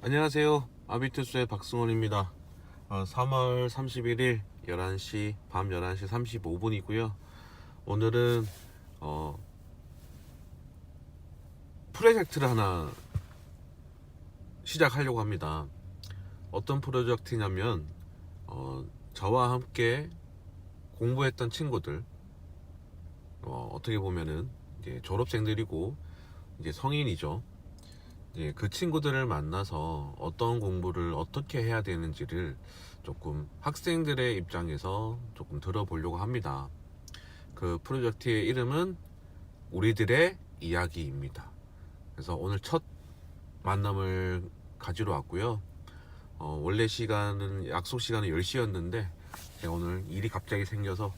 안녕하세요. 아비투스의 박승원입니다. 3월 31일 11시, 밤 11시 35분이고요. 오늘은 프로젝트를 하나 시작하려고 합니다. 어떤 프로젝트냐면 저와 함께 공부했던 친구들, 어떻게 보면은 이제 졸업생들이고 이제 성인이죠. 그 친구들을 만나서 어떤 공부를 어떻게 해야 되는지를 조금 학생들의 입장에서 조금 들어보려고 합니다. 그 프로젝트의 이름은 우리들의 이야기입니다. 그래서 오늘 첫 만남을 가지러 왔고요. 원래 시간은 약속 시간은 10시였는데 제가 오늘 일이 갑자기 생겨서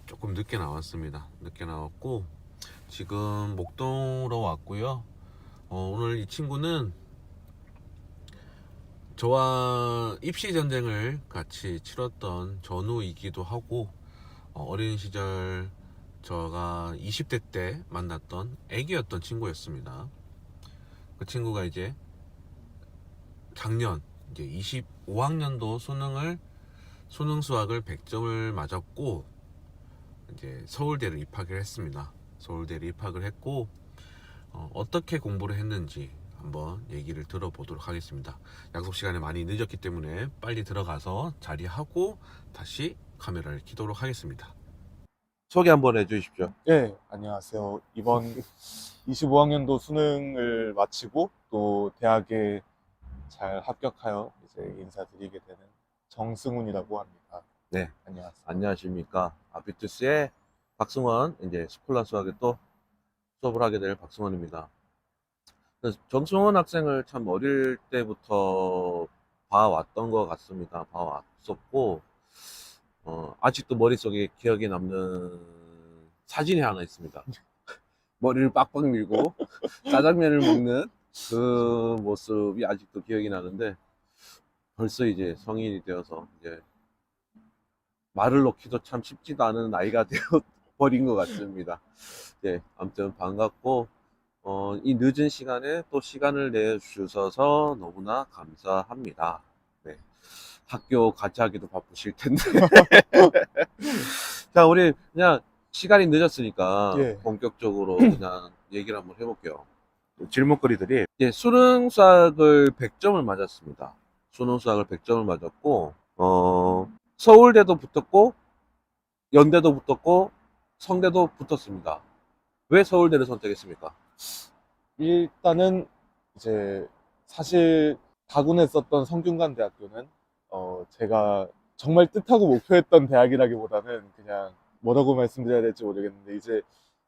조금 늦게 나왔습니다. 늦게 나왔고 지금 목동으로 왔고요. 오늘 이 친구는 저와 입시 전쟁을 같이 치렀던 전우이기도 하고 어린 시절 제가 20대 때 만났던 애기였던 친구였습니다. 그 친구가 이제 작년 이제 25학년도 수능 수학을 100점을 맞았고 이제 서울대를 입학을 했습니다. 서울대를 입학을 했고 어떻게 공부를 했는지 한번 얘기를 들어보도록 하겠습니다. 약속 시간에 많이 늦었기 때문에 빨리 들어가서 자리하고 다시 카메라를 켜도록 하겠습니다. 소개 한번 해주십시오. 네, 안녕하세요. 이번 25학년도 수능을 마치고 또 대학에 잘 합격하여 이제 인사드리게 되는 정승훈이라고 합니다. 네, 안녕하세요. 안녕하십니까. 아비투스의 박승원, 이제 스콜라 수학에 또 수업을 하게 될 박승원입니다. 그래서 정승원 학생을 참 어릴 때부터 봐왔던 것 같습니다. 봐왔었고, 아직도 머릿속에 기억에 남는 사진이 하나 있습니다. 머리를 빡빡 밀고 짜장면을 먹는 그 모습이 아직도 기억이 나는데, 벌써 이제 성인이 되어서 이제 말을 놓기도 참 쉽지도 않은 나이가 되어 버린 것 같습니다. 네, 아무튼 반갑고, 이 늦은 시간에 또 시간을 내주셔서 너무나 감사합니다. 네, 학교 같이 하기도 바쁘실 텐데. 자, 우리 그냥 시간이 늦었으니까 예, 본격적으로 그냥 얘기를 한번 해볼게요. 질문거리들이 이제 수능 수학을 100점을 맞았습니다. 수능 수학을 100점을 맞았고, 서울대도 붙었고, 연대도 붙었고, 성대도 붙었습니다. 왜 서울대를 선택했습니까? 일단은 이제 사실 다군했었던 성균관대학교는 제가 정말 뜻하고 목표했던 대학이라기보다는 그냥 뭐라고 말씀드려야 될지 모르겠는데 이제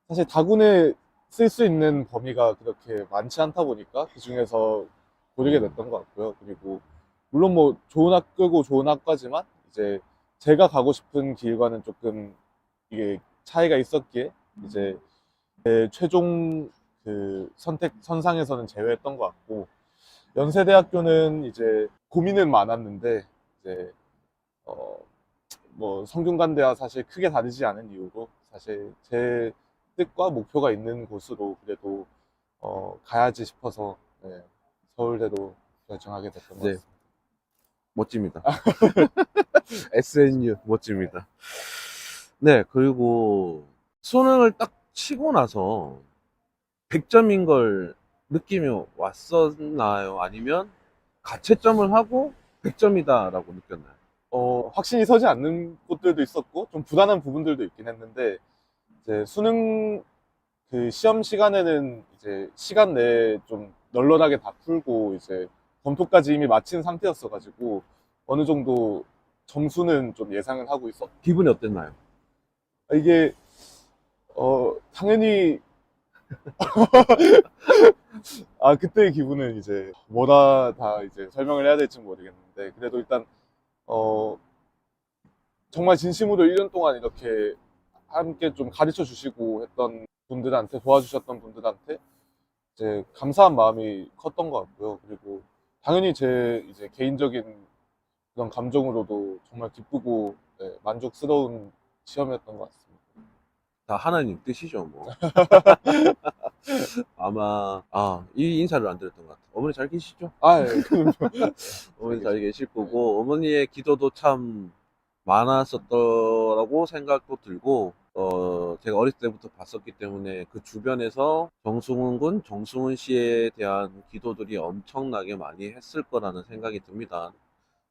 사실 다군에 쓸 수 있는 범위가 그렇게 많지 않다 보니까 그 중에서 고르게 됐던 것 같고요. 그리고 물론 뭐 좋은 학교고 좋은 학과지만 이제 제가 가고 싶은 길과는 조금 이게 차이가 있었기에 이제 제 최종 그 선택 선상에서는 제외했던 것 같고 연세대학교는 이제 고민은 많았는데 이제 어 뭐 성균관대와 사실 크게 다르지 않은 이유로 사실 제 뜻과 목표가 있는 곳으로 그래도 가야지 싶어서 네, 서울대로 결정하게 됐던 것 네, 같습니다. 멋집니다. SNU 멋집니다. 네, 그리고 수능을 딱 치고 나서 100점인 걸 느낌이 왔었나요? 아니면 가채점을 하고 100점이다라고 느꼈나요? 확신이 서지 않는 곳들도 있었고 좀 불안한 부분들도 있긴 했는데 이제 수능 그 시험 시간에는 이제 시간 내에 좀 널널하게 다 풀고 이제 검토까지 이미 마친 상태였어가지고 어느 정도 점수는 좀 예상은 하고 있었고 기분이 어땠나요? 이게 당연히 그때의 기분은 이제 뭐라 다 이제 설명을 해야 될지 모르겠는데 그래도 일단 어 정말 진심으로 1년 동안 이렇게 함께 좀 가르쳐 주시고 했던 분들한테 도와주셨던 분들한테 이제 감사한 마음이 컸던 것 같고요. 그리고 당연히 제 이제 개인적인 그런 감정으로도 정말 기쁘고 네, 만족스러운 시험이었던 것 같습니다. 다 하나님 뜻이죠, 뭐. 아마, 이 인사를 안 드렸던 것 같아요. 어머니 잘 계시죠? 아, 예, 그럼요. 어머니 잘 계실 거고, 어머니의 기도도 참 많았었더라고 생각도 들고, 제가 어릴 때부터 봤었기 때문에 그 주변에서 정승훈 군, 정승훈 씨에 대한 기도들이 엄청나게 많이 했을 거라는 생각이 듭니다.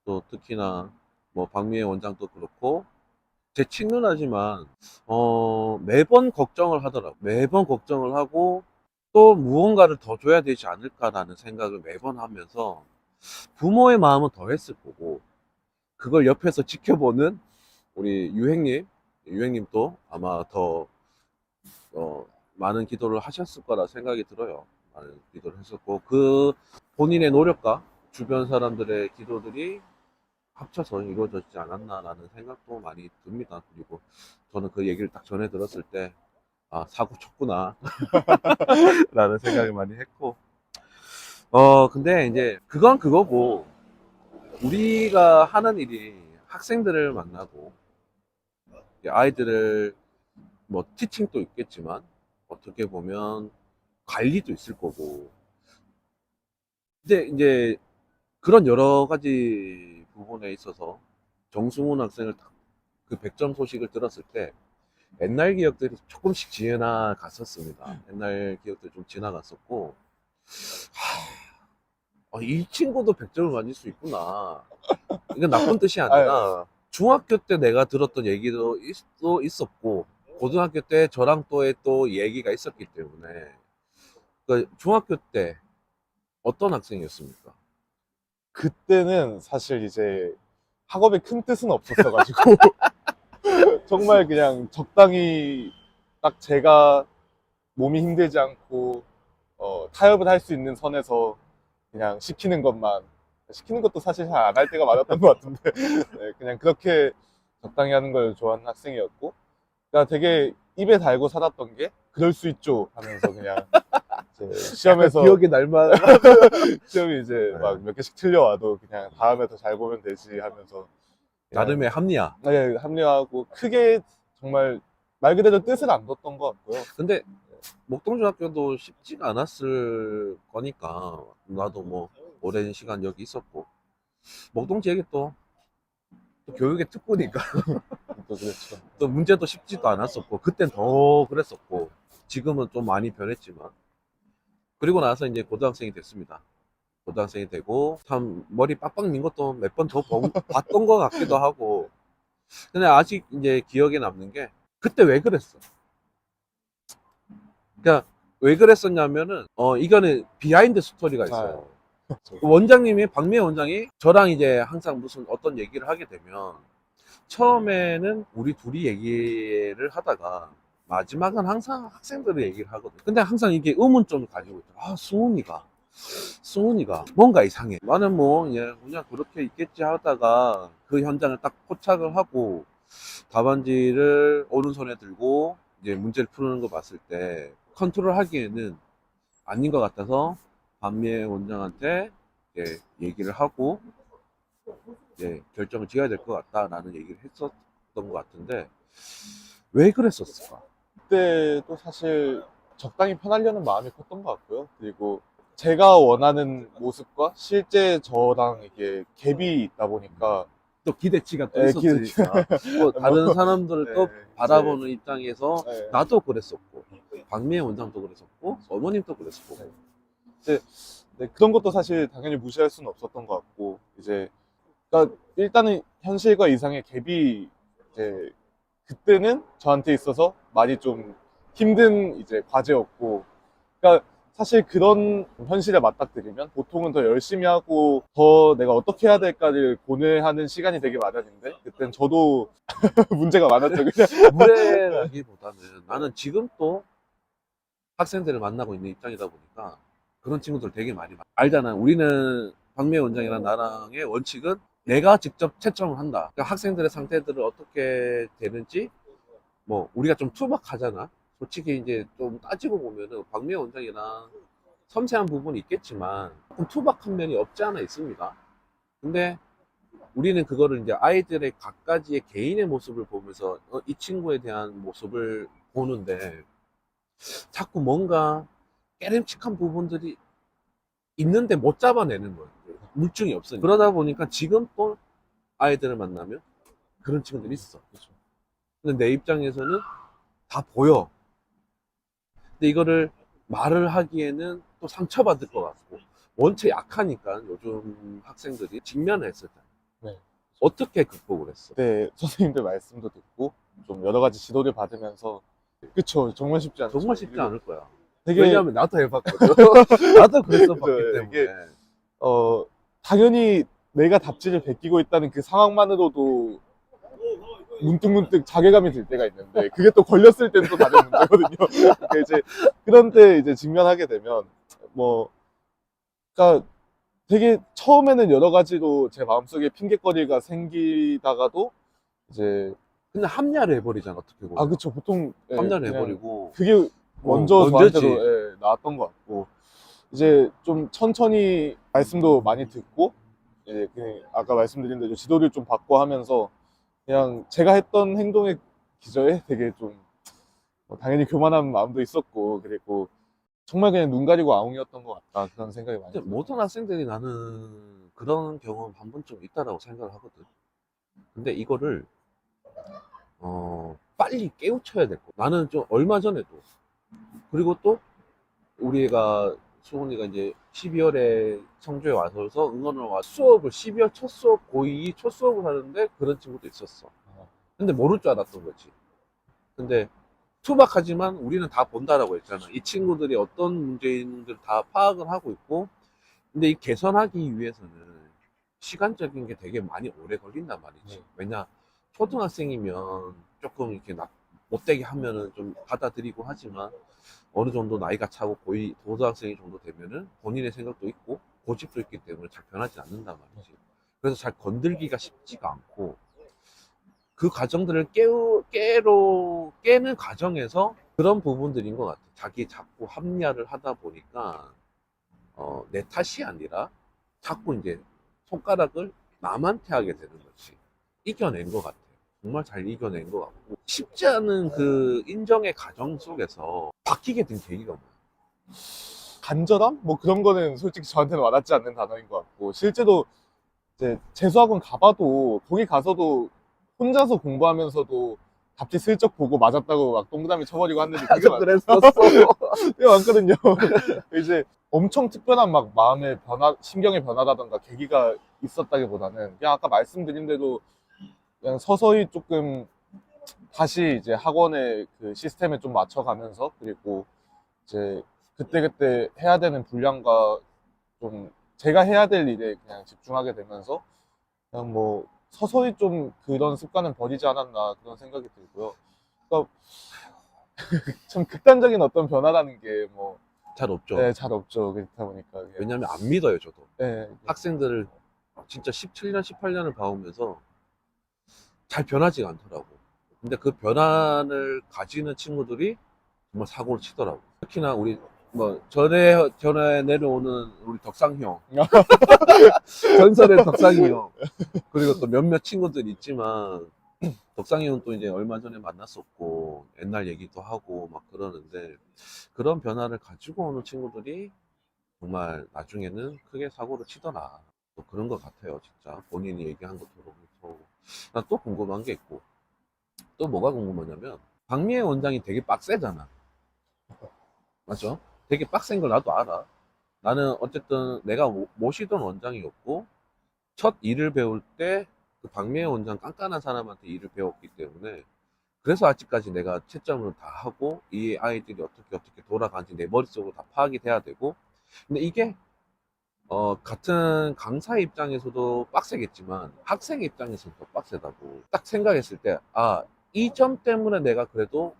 또 특히나 뭐 박미애 원장도 그렇고, 제 친누나지만 매번 걱정을 하더라고. 매번 걱정을 하고 또 무언가를 더 줘야 되지 않을까라는 생각을 매번 하면서 부모의 마음은 더 했을 거고 그걸 옆에서 지켜보는 우리 유행님도 아마 더 많은 기도를 하셨을 거라 생각이 들어요. 많은 기도를 했었고 그 본인의 노력과 주변 사람들의 기도들이 합쳐서 이루어졌지 않았나라는 생각도 많이 듭니다. 그리고 저는 그 얘기를 딱 전해 들었을 때, 사고 쳤구나. 라는 생각을 많이 했고. 근데 이제 그건 그거고, 우리가 하는 일이 학생들을 만나고, 아이들을 뭐 티칭도 있겠지만, 어떻게 보면 관리도 있을 거고. 근데 이제 그런 여러 가지 부분에 있어서 정승훈 학생을 딱 그 100점 소식을 들었을 때 옛날 기억들이 조금씩 지나갔었습니다. 옛날 기억들이 좀 지나갔었고 이 친구도 100점을 맞을 수 있구나. 이건 나쁜 뜻이 아니라 중학교 때 내가 들었던 얘기도 있었고 고등학교 때 저랑 또의 또 얘기가 있었기 때문에 그 중학교 때 어떤 학생이었습니까? 그때는 사실 이제 학업에 큰 뜻은 없었어가지고 정말 그냥 적당히 딱 제가 몸이 힘들지 않고 타협을 할 수 있는 선에서 그냥 시키는 것도 사실 잘 안 할 때가 많았던 것 같은데 네, 그냥 그렇게 적당히 하는 걸 좋아하는 학생이었고 그러니까 되게 입에 달고 살았던 게 그럴 수 있죠 하면서 그냥 이제 시험에서 기억이 날만 시험이 이제 네. 막 몇 개씩 틀려와도 그냥 다음에 더 잘 보면 되지 하면서 그냥 나름의 합리화. 네, 합리화하고 크게 정말 말 그대로 뜻을 안 뒀던 것 같고요. 근데 목동중학교도 쉽지가 않았을 거니까 나도 뭐 오랜 시간 여기 있었고 목동 지역이 또 교육의 특구니까 또 그렇죠. 또 문제도 쉽지도 않았었고 그땐 더 그랬었고 지금은 좀 많이 변했지만 그리고 나서 이제 고등학생이 됐습니다. 고등학생이 되고 참 머리 빡빡 민 것도 몇 번 더 봤던 것 같기도 하고 근데 아직 이제 기억에 남는 게 그때 왜 그랬어? 그러니까 왜 그랬었냐면은 이거는 비하인드 스토리가 있어요. 원장님이 박미애 원장이 저랑 이제 항상 무슨 어떤 얘기를 하게 되면 처음에는 우리 둘이 얘기를 하다가 마지막은 항상 학생들의 얘기를 하거든. 근데 항상 이게 의문점을 가지고 있죠. 승훈이가 뭔가 이상해. 나는 뭐 그냥 그렇게 있겠지 하다가 그 현장을 딱 포착을 하고 답안지를 오른손에 들고 이제 문제를 푸는 거 봤을 때 컨트롤 하기에는 아닌 것 같아서 반미애 원장한테 이제 얘기를 하고 이제 결정을 지어야 될 것 같다라는 얘기를 했었던 것 같은데 왜 그랬었을까? 그때도 사실 적당히 편하려는 마음이 컸던 것 같고요. 그리고 제가 원하는 모습과 실제 저랑 이게 갭이 있다 보니까 또 기대치가 또 네, 있었으니까 또 다른 사람들을 또 네, 바라보는 입장에서 네. 나도 그랬었고 박미애 원장도 그랬었고 어머님도 그랬었고 네, 그런 것도 사실 당연히 무시할 수는 없었던 것 같고 이제 그러니까 일단은 현실과 이상의 갭이 이제 그때는 저한테 있어서 많이 좀 힘든 이제 과제였고 그러니까 사실 그런 현실에 맞닥뜨리면 보통은 더 열심히 하고 더 내가 어떻게 해야 될까를 고뇌하는 시간이 되게 많았는데 그땐 저도 문제가 많았죠 그냥 무례라기보다는 나는 지금 또 학생들을 만나고 있는 입장이다 보니까 그런 친구들 되게 많이 알잖아. 우리는 박미애 원장이랑 나랑의 원칙은 내가 직접 채점을 한다. 그러니까 학생들의 상태들을 어떻게 되는지 뭐 우리가 좀 투박하잖아. 솔직히 이제 좀 따지고 보면은 박미애 원장이랑 섬세한 부분이 있겠지만 조금 투박한 면이 없지 않아 있습니다. 근데 우리는 그거를 이제 아이들의 각가지의 개인의 모습을 보면서 이 친구에 대한 모습을 보는데 자꾸 뭔가 깨름칙한 부분들이 있는데 못 잡아내는 거예요. 물증이 없으니까. 그러다 보니까 지금 또 아이들을 만나면 그런 친구들이 있어. 근데 내 입장에서는 다 보여. 근데 이거를 말을 하기에는 또 상처받을 것 같고, 원체 약하니까 요즘 학생들이 직면을 했을 때 네. 어떻게 극복을 했어? 그때 선생님들 말씀도 듣고 좀 여러 가지 지도를 받으면서 그쵸, 정말 쉽지 않죠. 정말 쉽지 그리고 않을 거야. 되게 왜냐하면 나도 해봤거든. 나도 그랬어 봤기 그죠, 때문에. 이게 당연히 내가 답지를 베끼고 있다는 그 상황만으로도 문득문득 자괴감이 들 때가 있는데 그게 또 걸렸을 때는 또 다른 문제거든요. 그러니까 이제 그런 때 이제 직면하게 되면 뭐 그러니까 되게 처음에는 여러 가지로 제 마음속에 핑계거리가 생기다가도 이제 근데 합리화를 해버리잖아, 어떻게 보면. 그쵸, 보통 합리화를 그냥 해버리고. 그게 먼저 먼저지. 저한테도 나왔던 것 같고 이제 좀 천천히 말씀도 많이 듣고 이제 아까 말씀드린 대로 지도를 좀 받고 하면서 그냥 제가 했던 행동의 기저에 되게 좀 당연히 교만한 마음도 있었고 그리고 정말 그냥 눈 가리고 아웅이었던 것 같다 그런 생각이 많이 근데 들어요. 모든 학생들이 나는 그런 경험 한 번쯤 있다라고 생각을 하거든. 근데 이거를 빨리 깨우쳐야 될 거. 나는 좀 얼마 전에도, 그리고 또 우리가 수훈이가 이제 12월에 청주에 와서 응원을 와 수업을 12월 첫 수업 고2 첫 수업을 하는데 그런 친구도 있었어. 근데 모를 줄 알았던 거지. 근데 투박하지만 우리는 다 본다라고 했잖아. 이 친구들이 어떤 문제인지를 다 파악을 하고 있고, 근데 이 개선하기 위해서는 시간적인 게 되게 많이 오래 걸린단 말이지. 네. 왜냐, 초등학생이면 조금 이렇게 못되게 하면은 좀 받아들이고 하지만 어느 정도 나이가 차고 고이 고등학생이 정도 되면은 본인의 생각도 있고 고집도 있기 때문에 잘 변하지 않는단 말이지. 그래서 잘 건들기가 쉽지가 않고 그 과정들을 깨는 과정에서 그런 부분들인 것 같아. 자기 자꾸 합리화를 하다 보니까 내 탓이 아니라 자꾸 이제 손가락을 남한테 하게 되는 거지. 이겨낸 것 같아. 정말 잘 이겨낸 것 같고 쉽지 않은 그 인정의 과정 속에서 바뀌게 된 계기가 뭐야? 간절함? 뭐 그런 거는 솔직히 저한테는 와닿지 않는 단어인 것 같고 실제로 이제 재수학원 가봐도 거기 가서도 혼자서 공부하면서도 답지 슬쩍 보고 맞았다고 막 동그라미 쳐버리고 한 애들 되게 그랬었어. 되게 많거든요. 이제 엄청 특별한 막 마음의 변화, 심경의 변화라던가 계기가 있었다기보다는 그냥 아까 말씀드린 대로 그냥 서서히 조금 다시 이제 학원의 그 시스템에 좀 맞춰가면서 그리고 이제 그때그때 해야 되는 분량과 좀 제가 해야 될 일에 그냥 집중하게 되면서 그냥 뭐 서서히 좀 그런 습관은 버리지 않았나 그런 생각이 들고요. 그러니까 참 극단적인 어떤 변화라는 게 뭐 잘 없죠. 잘 없죠. 그렇다 보니까 왜냐면 안 믿어요, 저도. 네, 학생들을 진짜 17년, 18년을 봐오면서 잘 변하지가 않더라고. 근데 그 변화를 가지는 친구들이 정말 사고를 치더라고. 특히나 우리 뭐 전에 내려오는 우리 덕상이 형, 전설의 덕상이 형, 그리고 또 몇몇 친구들 있지만 덕상이 형 또 이제 얼마 전에 만났었고 옛날 얘기도 하고 막 그러는데 그런 변화를 가지고 오는 친구들이 정말 나중에는 크게 사고를 치더라. 또 그런 것 같아요, 진짜. 본인이 얘기한 거 들어보면서. 나 또 궁금한 게 있고, 또 뭐가 궁금하냐면, 박미애 원장이 되게 빡세잖아. 맞죠? 되게 빡센 걸 나도 알아. 나는 어쨌든 내가 모시던 원장이었고, 첫 일을 배울 때, 그 박미애 원장 깐깐한 사람한테 일을 배웠기 때문에, 그래서 아직까지 내가 채점을 다 하고, 이 아이들이 어떻게 돌아가는지 내 머릿속으로 다 파악이 돼야 되고, 근데 이게 같은 강사 입장에서도 빡세겠지만 학생 입장에서는 더 빡세다고 딱 생각했을 때, 이 점 때문에 내가 그래도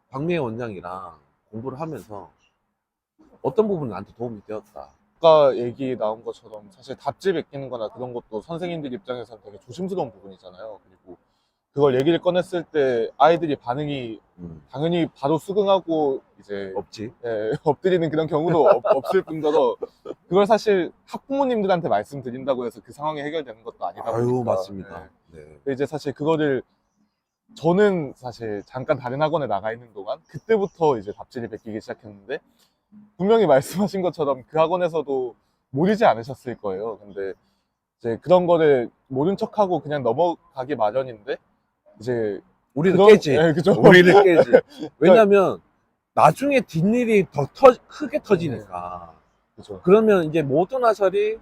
박미애 원장이랑 공부를 하면서 어떤 부분이 나한테 도움이 되었다. 아까 얘기 나온 것처럼 사실 답지 베끼는 거나 그런 것도 선생님들 입장에서는 되게 조심스러운 부분이잖아요. 그리고 그걸 얘기를 꺼냈을 때 아이들이 반응이 당연히 바로 수긍하고 이제 없지. 예, 엎드리는 그런 경우도 없을 뿐더러 그걸 사실 학부모님들한테 말씀드린다고 해서 그 상황이 해결되는 것도 아니다 아유, 보니까 맞습니다. 네. 이제 사실 그거를 저는 사실 잠깐 다른 학원에 나가 있는 동안 그때부터 이제 답지를 베끼기 시작했는데 분명히 말씀하신 것처럼 그 학원에서도 모르지 않으셨을 거예요. 근데 이제 그런 거를 모른 척하고 그냥 넘어가기 마련인데 이제 우리는 그런 깨지. 예, 그죠. 우리는 깨지. 왜냐면 나중에 뒷일이 더 크게 터지니까. 그죠. 그러면 이제 모든 화살이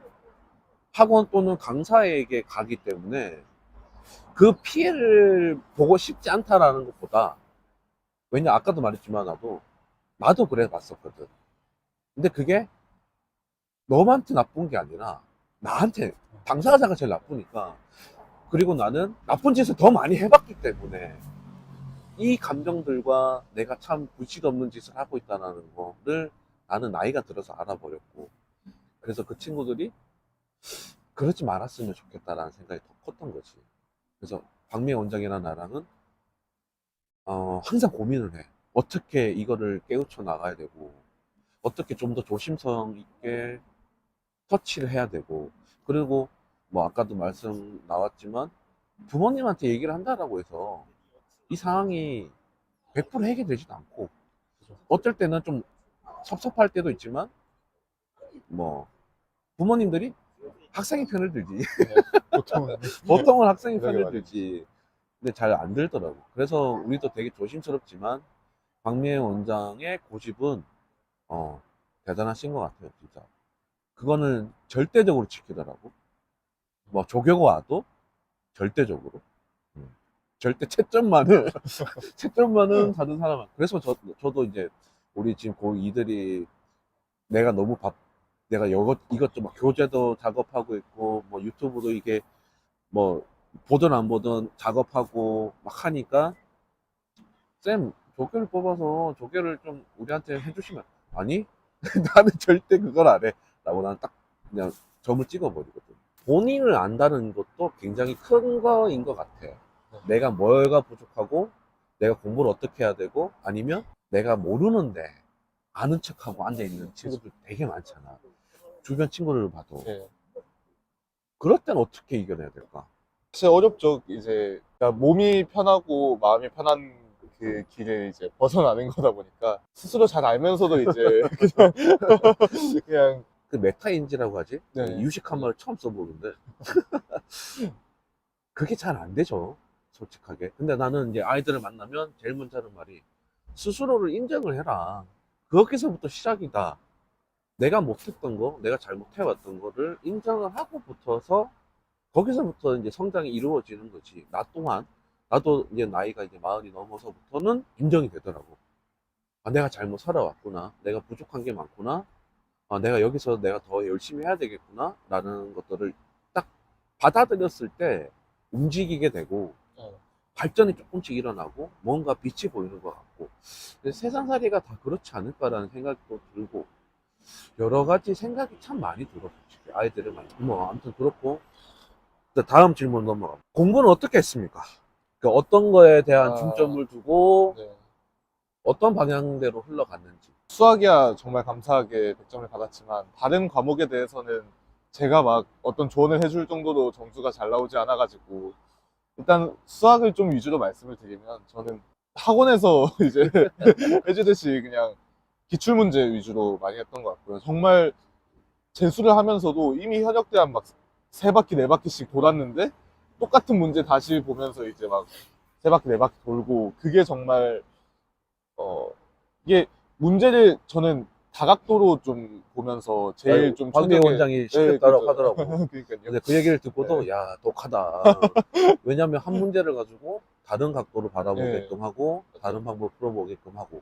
학원 또는 강사에게 가기 때문에 그 피해를 보고 싶지 않다라는 것보다, 왜냐 아까도 말했지만 나도 그래 봤었거든. 근데 그게 너한테 나쁜 게 아니라 나한테, 당사자가 제일 나쁘니까. 그리고 나는 나쁜 짓을 더 많이 해봤기 때문에 이 감정들과 내가 참 불씨 없는 짓을 하고 있다는 거를 나는 나이가 들어서 알아버렸고, 그래서 그 친구들이 그러지 말았으면 좋겠다라는 생각이 더 컸던 거지. 그래서 박미애 원장이랑 나랑은 항상 고민을 해. 어떻게 이거를 깨우쳐 나가야 되고, 어떻게 좀 더 조심성 있게 터치를 해야 되고, 그리고 뭐 아까도 말씀 나왔지만 부모님한테 얘기를 한다라고 해서 이 상황이 100% 해결되지도 않고, 어떨 때는 좀 섭섭할 때도 있지만, 뭐 부모님들이 학생의 편을 들지. 보통은 보통은 학생의 그러게 편을 말이지. 들지. 근데 잘 안 들더라고. 그래서 우리도 되게 조심스럽지만 박미애 원장의 고집은 대단하신 것 같아요, 진짜. 그거는 절대적으로 지키더라고. 뭐 조교가 와도 절대적으로. 절대 채점만은 채점만은 다른 사람. 그래서 저도 이제 우리 지금 고2들이 내가 너무 내가 이것도 막 교재도 작업하고 있고 뭐 유튜브도 이게 뭐 보든 안 보든 작업하고 막 하니까, 쌤 조교를 뽑아서 조교를 좀 우리한테 해주시면, 아니 나는 절대 그걸 안 해 라고 나는 딱 그냥 점을 찍어버리거든. 본인을 안다는 것도 굉장히 큰 거인 것 같아. 내가 뭐가 부족하고 내가 공부를 어떻게 해야 되고, 아니면 내가 모르는데 아는 척하고 앉아있는 친구들 되게 많잖아, 주변 친구를 봐도. 예. 그럴 땐 어떻게 이겨내야 될까? 사실 어렵죠. 이제 그러니까 몸이 편하고 마음이 편한 그 길을 이제 벗어나는 거다 보니까 스스로 잘 알면서도 이제 그냥 그 메타인지라고 하지? 네. 유식한 말을 처음 써보는데 그게 잘 안 되죠, 솔직하게. 근데 나는 이제 아이들을 만나면 제일 먼저 하는 말이, 스스로를 인정을 해라. 거기서부터 시작이다. 내가 못했던 거, 내가 잘못해왔던 거를 인정을 하고 붙어서 거기서부터 이제 성장이 이루어지는 거지. 나 또한, 나도 이제 나이가 이제 40이 넘어서부터는 인정이 되더라고. 아, 내가 잘못 살아왔구나. 내가 부족한 게 많구나. 아, 내가 여기서 내가 더 열심히 해야 되겠구나. 라는 것들을 딱 받아들였을 때 움직이게 되고, 발전이 조금씩 일어나고, 뭔가 빛이 보이는 것 같고. 근데 세상살이가 다 그렇지 않을까라는 생각도 들고, 여러 가지 생각이 참 많이 들어, 솔직히. 아이들을 많이. 뭐, 아무튼 그렇고. 다음 질문 넘어가. 공부는 어떻게 했습니까? 그 어떤 거에 대한 중점을 두고 네. 어떤 방향대로 흘러갔는지. 수학이야 정말 감사하게 100점을 받았지만 다른 과목에 대해서는 제가 막 어떤 조언을 해줄 정도로 점수가 잘 나오지 않아가지고 일단 수학을 좀 위주로 말씀을 드리면 저는 학원에서 이제 해주듯이 그냥 기출문제 위주로 많이 했던 것 같고요. 정말 재수를 하면서도 이미 현역대학 막 3바퀴, 4바퀴씩 돌았는데 똑같은 문제 다시 보면서 이제 막 3바퀴, 4바퀴 돌고 그게 정말 이게 문제를 저는 다각도로 좀 보면서 제일 좀 박미애 최적의- 원장이 시켰다고 그렇죠. 하더라고. 그러니까요. 근데 그 얘기를 듣고도 네. 야, 독하다. 왜냐면 한 문제를 가지고 다른 각도로 바라보게끔 하고 다른 방법을 풀어보게끔 하고.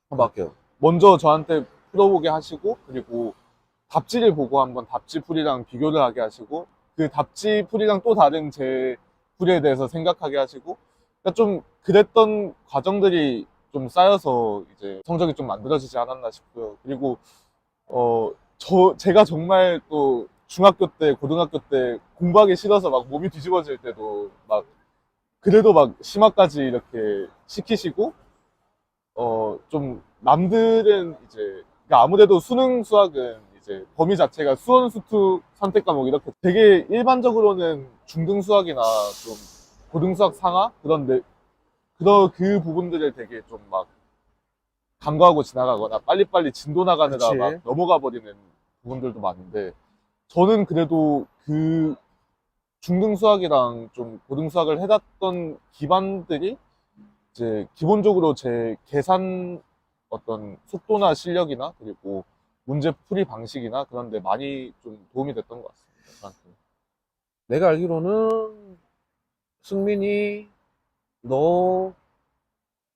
한번 할게요. 먼저 저한테 풀어보게 하시고 그리고 답지를 보고 한번 답지 풀이랑 비교를 하게 하시고 그 답지 풀이랑 또 다른 제 풀이에 대해서 생각하게 하시고 그러니까 좀 그랬던 과정들이 좀 쌓여서 이제 성적이 좀 만들어지지 않았나 싶고요. 그리고 제가 정말 또 중학교 때, 고등학교 때 공부하기 싫어서 막 몸이 뒤집어질 때도 막 그래도 막 심화까지 이렇게 시키시고, 좀 남들은 이제, 그러니까 아무래도 수능 수학은 이제 범위 자체가 수원, 수투, 선택 과목 이렇게 되게 일반적으로는 중등 수학이나 좀 고등 수학 상하? 그런데, 그 부분들을 되게 좀 막 간과하고 지나가거나 빨리빨리 진도 나가느라 그치. 막 넘어가 버리는 부분들도 많은데, 저는 그래도 그 중등 수학이랑 좀 고등 수학을 해놨던 기반들이 이제 기본적으로 제 계산 어떤 속도나 실력이나 그리고 문제 풀이 방식이나 그런 데 많이 좀 도움이 됐던 것 같습니다. 저한테. 내가 알기로는 승민이 너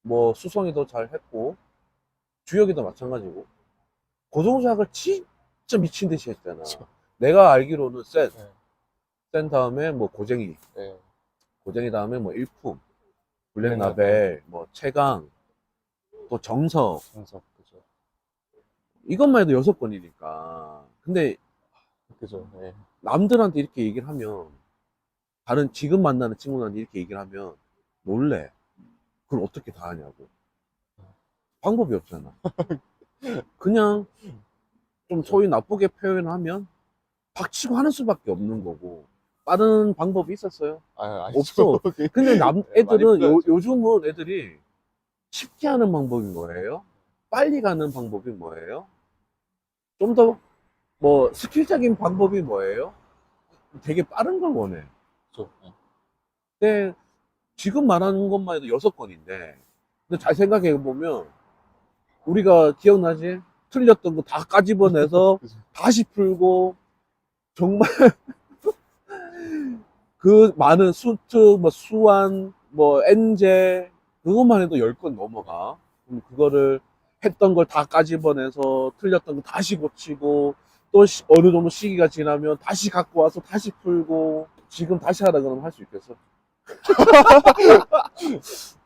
뭐 수성이도 잘 했고 주혁이도 마찬가지고 고등수학을 진짜 미친 듯이 했잖아. 그쵸. 내가 알기로는 센, 네, 센 다음에 뭐 고쟁이, 네. 고쟁이 다음에 뭐 일품, 블랙라벨, 블랙라벨, 뭐 최강, 또 정석 분석, 그죠. 이것만 해도 6번이니까. 근데 그죠. 네. 남들한테 이렇게 얘기를 하면 다른 지금 만나는 친구들한테 이렇게 얘기를 하면 놀래. 그걸 어떻게 다 하냐고. 방법이 없잖아. 그냥 좀 소위 나쁘게 표현하면 박치고 하는 수밖에 없는 거고. 다른 방법이 있었어요? 아니죠. 없어. 근데 네, 많이 애들은 풀어야죠. 요즘은 애들이 쉽게 하는 방법이 뭐예요? 빨리 가는 방법이 뭐예요? 좀 더 뭐 스킬적인 방법이 뭐예요? 되게 빠른 걸 원해. 그죠. 네. 근데 지금 말하는 것만 해도 6건인데 근데 잘 생각해 보면 우리가 기억나지? 틀렸던 거 다 까집어내서 그죠. 다시 풀고 정말 그 많은 수트, 뭐 수완, 뭐 엔제 그것만 해도 10건 넘어가. 그럼 그거를 했던 걸 다 까집어내서 틀렸던 거 다시 고치고 또 어느 정도 시기가 지나면 다시 갖고 와서 다시 풀고 지금 다시 하라 그러면 할 수 있겠어?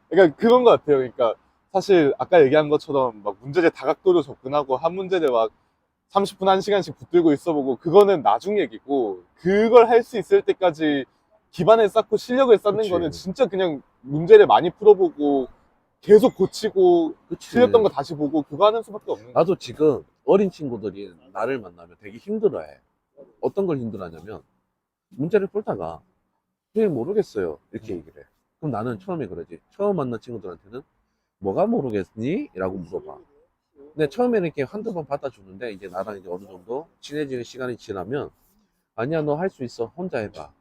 그러니까 그런 것 같아요. 그러니까 사실 아까 얘기한 것처럼 막 문제제 다각도로 접근하고 한 문제를 막 30분, 1시간씩 붙들고 있어보고 그거는 나중 얘기고, 그걸 할 수 있을 때까지 기반을 쌓고 실력을 쌓는 거는 그치. 진짜 그냥 문제를 많이 풀어보고 계속 고치고 틀렸던 거 그치. 다시 보고 그거 하는 수밖에 없는 거죠. 나도 지금 어린 친구들이 나를 만나면 되게 힘들어해. 어떤 걸 힘들어하냐면 문제를 풀다가 그냥 모르겠어요. 이렇게 얘기를 해. 그럼 나는 처음에 그러지. 처음 만난 친구들한테는 뭐가 모르겠니? 라고 물어봐. 근데 처음에는 이렇게 한두 번 받아주는데 이제 나랑 이제 어느 정도 친해지는 시간이 지나면 아니야 너 할 수 있어. 혼자 해봐.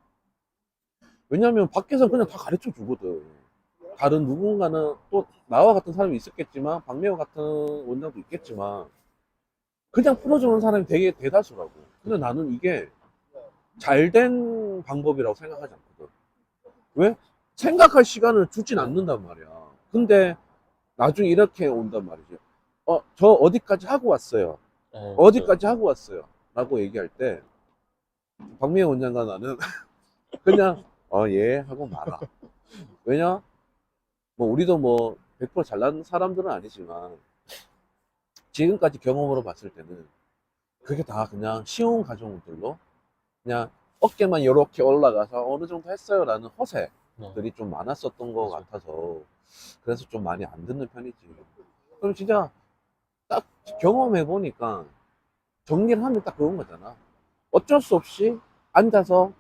왜냐면 밖에서 그냥 다 가르쳐 주거든. 다른 누군가는 또 나와 같은 사람이 있었겠지만 박매호 같은 원장도 있겠지만 그냥 풀어주는 사람이 되게 대다수라고. 근데 나는 이게 잘된 방법이라고 생각하지 않거든. 왜? 생각할 시간을 주진 않는단 말이야. 근데 나중에 이렇게 온단 말이지. 저 어디까지 하고 왔어요. 네, 맞아요. 어디까지 하고 왔어요. 라고 얘기할 때, 박미애 원장과 나는 그냥, 예, 하고 말아. 왜냐? 뭐, 우리도 뭐, 100% 잘난 사람들은 아니지만, 지금까지 경험으로 봤을 때는, 그게 다 그냥 쉬운 과정들로, 그냥 어깨만 이렇게 올라가서 어느 정도 했어요. 라는 네, 허세들이 좀 많았었던 것 그죠. 같아서, 그래서 좀 많이 안 듣는 편이지. 그럼 진짜 딱 경험해 보니까 정리를 하면 딱 그런 거잖아. 어쩔 수 없이 앉아서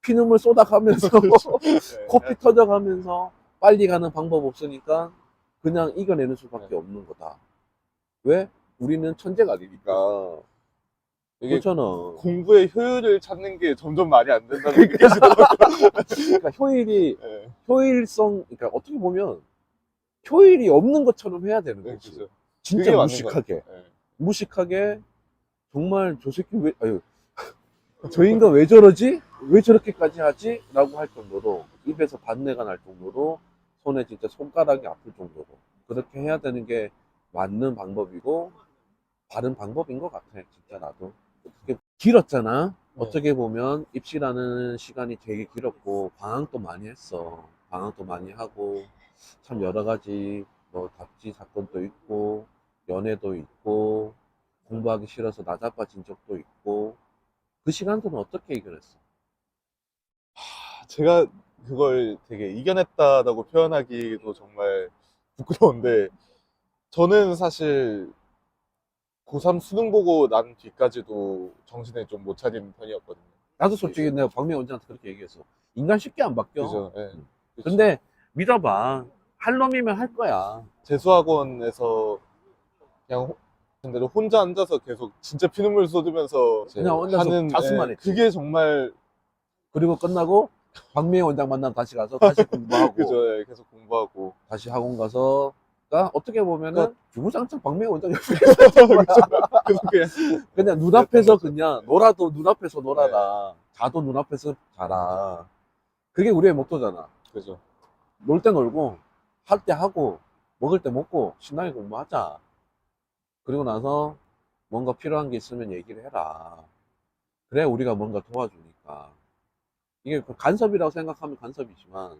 피눈물 쏟아가면서 그렇죠. 코피 네, 터져가면서 빨리 가는 방법 없으니까 그냥 이겨내는 네. 수밖에 없는 거다. 왜? 우리는 천재가 아니니까. 이게 그렇잖아. 공부의 효율을 찾는 게 점점 말이 안 된다는 게 그러니까, 느껴지더라고요. 그러니까 네, 효율성, 그러니까 어떻게 보면 효율이 없는 것처럼 해야 되는 네, 거지. 그죠. 진짜 그게 맞는 것 무식하게. 같아요. 네. 무식하게 정말 저 새끼 왜, 아유, 저 인간 왜 저러지? 왜 저렇게까지 하지? 라고 할 정도로 입에서 단내가 날 정도로 손에 진짜 손가락이 아플 정도로 그렇게 해야 되는 게 맞는 방법이고 바른 방법인 것 같아 진짜 나도 그게 길었잖아 네. 어떻게 보면 입시라는 시간이 되게 길었고 방학도 많이 했어 방학도 많이 하고 참 여러 가지 뭐 답지 사건도 있고 연애도 있고 공부하기 싫어서 나자빠진 적도 있고 그 시간들은 어떻게 이겨냈어? 제가 그걸 되게 이겨냈다라고 표현하기도 정말 부끄러운데, 저는 사실 고3 수능 보고 난 뒤까지도 정신을 좀 못 차린 편이었거든요. 나도 솔직히 내가 박명 원장한테 그렇게 얘기했어. 인간 쉽게 안 바뀌어. 그죠? 예. 그쵸. 근데 믿어봐. 할 놈이면 할 거야. 재수학원에서 그냥 대로 혼자 앉아서 계속 진짜 피눈물 쏟으면서 이제 그냥 혼자서 자수만 했지. 그게 정말 그리고 끝나고 박명 원장 만나면 다시 가서 다시 공부하고 그죠? 예, 계속 공부하고 다시 학원 가서 그러니까 어떻게 보면은 주구장창 박명 원장 옆에 계속 그냥 그냥 눈앞에서 그냥 놀아도 눈앞에서 놀아라. 자도 눈앞에서 자라. 그게 우리의 목표잖아. 그죠? 놀 때 놀고 할 때 하고 먹을 때 먹고 신나게 공부하자. 그리고 나서 뭔가 필요한 게 있으면 얘기를 해라. 그래 우리가 뭔가 도와주니까. 이게 간섭이라고 생각하면 간섭이지만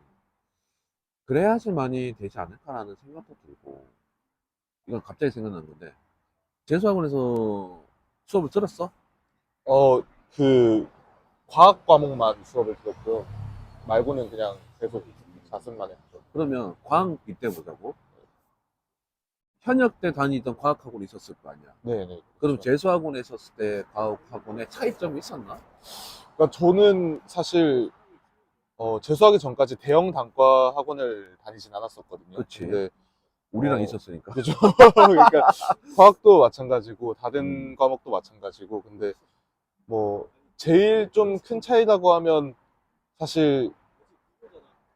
그래야지만이 되지 않을까라는 생각도 들고 이건 갑자기 생각난 건데 재수학원에서 수업을 들었어? 그 과학 과목만 수업을 들었고요. 말고는 그냥 계속 자습만 했죠. 그러면 과학 이때 보자고. 현역 때 다니던 과학학원이 있었을 거 아니야. 네네. 그럼 그렇죠. 재수학원에 있었을 때 과학학원에 차이점이 있었나? 그러니까 저는 사실 재수하기 전까지 대형 단과 학원을 다니진 않았었거든요. 그치. 근데 우리랑 어, 있었으니까. 그죠. 그러니까 과학도 마찬가지고 다른 과목도 마찬가지고, 근데 뭐 제일 좀 큰 차이라고 하면 사실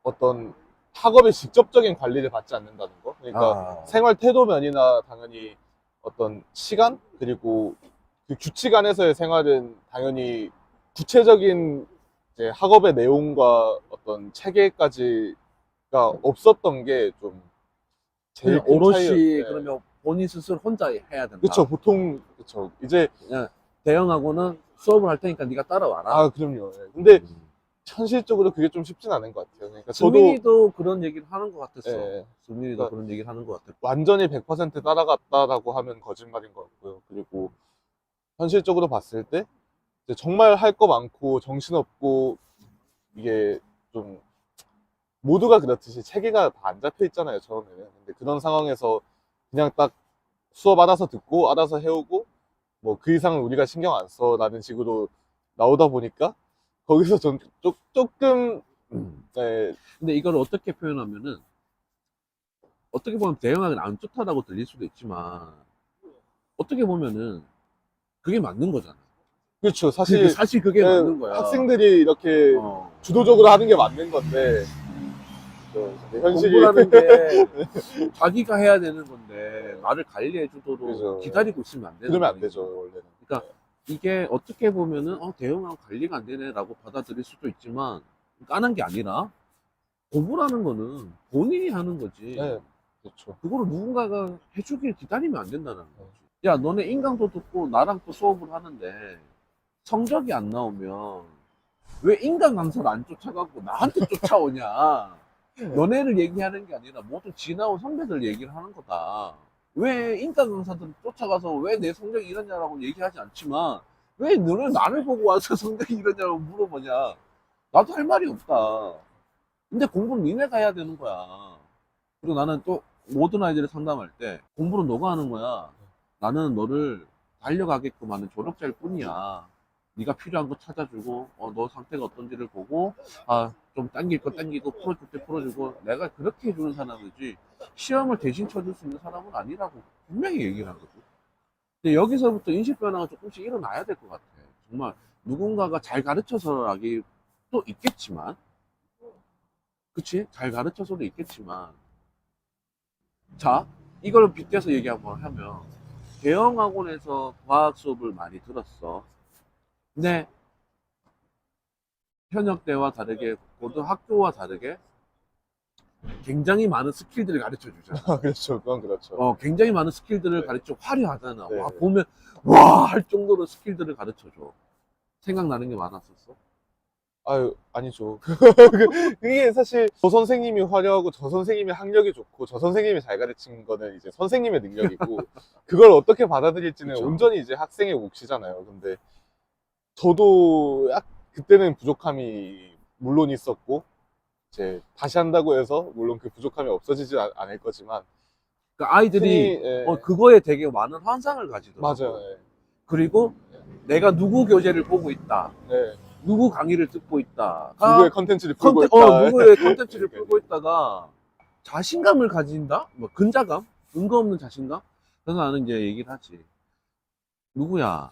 어떤 학업의 직접적인 관리를 받지 않는다는 거. 그러니까 생활 태도 면이나 당연히 어떤 시간, 그리고 그 규칙 안에서의 생활은 당연히 구체적인 이제 학업의 내용과 어떤 체계까지가 없었던 게 좀 제일 그냥 큰 오롯이 차이였. 그러면 본인 스스로 혼자 해야 된다. 그쵸, 보통 그쵸. 이제 그냥 대형학원은 수업을 할 테니까 네가 따라와라. 아 그럼요. 예. 근데 현실적으로 그게 좀 쉽진 않은 것 같아요. 그러니까 저도 수민이도 그런 얘기를 하는 것 같았어. 예, 수민이도 그러니까 그런 얘기를 하는 것 같아. 완전히 100% 따라갔다라고 하면 거짓말인 것 같고요. 그리고 현실적으로 봤을 때 이제 정말 할 거 많고 정신없고, 이게 좀 모두가 그렇듯이 체계가 다 안 잡혀 있잖아요, 처음에는. 근데 그런 상황에서 그냥 딱 수업 알아서 듣고 알아서 해오고 뭐 그 이상은 우리가 신경 안 써라는 식으로 나오다 보니까 거기서 좀 조금 네, 근데 이걸 어떻게 표현하면은 어떻게 보면 대형학은 안 좋다라고 들릴 수도 있지만 어떻게 보면은 그게 맞는 거잖아. 그렇죠. 사실 사실 그게 맞는 거야. 학생들이 이렇게 어. 주도적으로 하는 게 맞는 건데 현실이 공부라는 게 자기가 해야 되는 건데 나를 관리해 주도록 그죠. 기다리고 있으면 안 되는 그러면 안 거지. 되죠, 원래는. 그러니까 이게 어떻게 보면은 대형하고 관리가 안 되네라고 받아들일 수도 있지만 까는 게 아니라 공부라는 거는 본인이 하는 거지. 네, 그렇죠. 그거를 누군가가 해주길 기다리면 안 된다는 거지. 야, 너네 인강도 듣고 나랑 또 수업을 하는데 성적이 안 나오면 왜 인강 강사를 안 쫓아가고 나한테 쫓아오냐? 너네를 얘기하는 게 아니라 모두 지나온 선배들 얘기를 하는 거다. 왜 인강 강사들 쫓아가서 왜 내 성적이 이러냐라고 얘기하지 않지만 왜 너네 나를 보고 와서 성적이 이러냐고 물어보냐? 나도 할 말이 없다. 근데 공부는 니네가 해야 되는 거야. 그리고 나는 또 모든 아이들을 상담할 때 공부는 너가 하는 거야. 나는 너를 달려가게끔 하는 조력자일 뿐이야. 네가 필요한 거 찾아주고 너 상태가 어떤지를 보고 좀 당길 거 당기고 풀어줄 때 풀어주고 내가 그렇게 해주는 사람이지 시험을 대신 쳐줄 수 있는 사람은 아니라고 분명히 얘기를 하거든. 근데 여기서부터 인식 변화가 조금씩 일어나야 될 것 같아. 정말 누군가가 잘 가르쳐서라기도 있겠지만 그치? 잘 가르쳐서도 있겠지만 자 이걸 빗대서 얘기 한번 하면 대형학원에서 과학 수업을 많이 들었어. 근데 현역 때와 다르게 고등학교와 다르게 굉장히 많은 스킬들을 가르쳐 주잖아. 그렇죠. 그건 그렇죠. 굉장히 많은 스킬들을 가르쳐 화려하잖아. 네. 와 보면 와 할 정도로 스킬들을 가르쳐 줘. 생각나는 게 많았었어? 아유, 아니죠. 그게 사실 저 선생님이 화려하고 저 선생님이 학력이 좋고 저 선생님이 잘 가르친 거는 이제 선생님의 능력이고 그걸 어떻게 받아들일지는 그쵸. 온전히 이제 학생의 몫이잖아요. 근데 저도 그때는 부족함이 물론 있었고 이제 다시 한다고 해서 물론 그 부족함이 없어지지 않을 거지만 그러니까 아이들이 흔히, 예, 그거에 되게 많은 환상을 가지더라고. 맞아요. 예. 그리고 내가 누구 교재를 보고 있다. 네. 누구 강의를 듣고 있다. 누구의 컨텐츠를 풀고 있다. 누구의 컨텐츠를 그러니까 풀고 있다가 자신감을 가진다? 뭐 근자감? 근거 없는 자신감? 그래서 나는 이제 얘기를 하지. 누구야?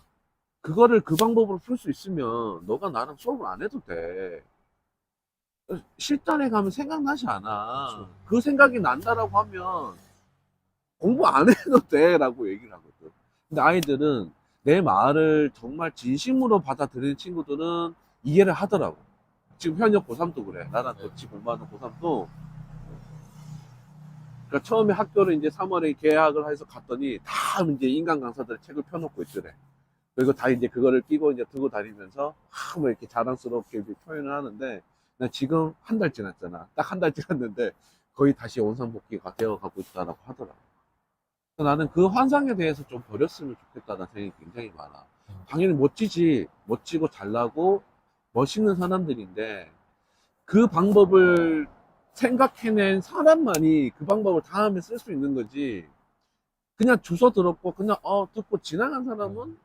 그거를 그 방법으로 풀 수 있으면 너가 나랑 수업을 안 해도 돼. 실전에 가면 생각나지 않아. 그렇죠. 그 생각이 난다라고 하면 공부 안 해도 돼라고 얘기를 하거든. 근데 아이들은 내 말을 정말 진심으로 받아들이는 친구들은 이해를 하더라고. 지금 현역 고3도 그래. 나랑 같이 공부하는 고3도. 그러니까 처음에 학교를 이제 3월에 개학을 해서 갔더니 다 이제 인간 강사들 책을 펴놓고 있더래. 그리고 다 이제 그거를 끼고 이제 들고 다니면서 뭐 이렇게 자랑스럽게 이렇게 표현을 하는데 나 지금 한 달 지났잖아. 딱 한 달 지났는데 거의 다시 원상복귀가 되어가고 있다라고 하더라고. 그래서 나는 그 환상에 대해서 좀 버렸으면 좋겠다는 생각이 굉장히 많아. 당연히 멋지지, 멋지고 잘나고 멋있는 사람들인데 그 방법을 생각해낸 사람만이 그 방법을 다음에 쓸 수 있는 거지. 그냥 주워 들었고 그냥 듣고 지나간 사람은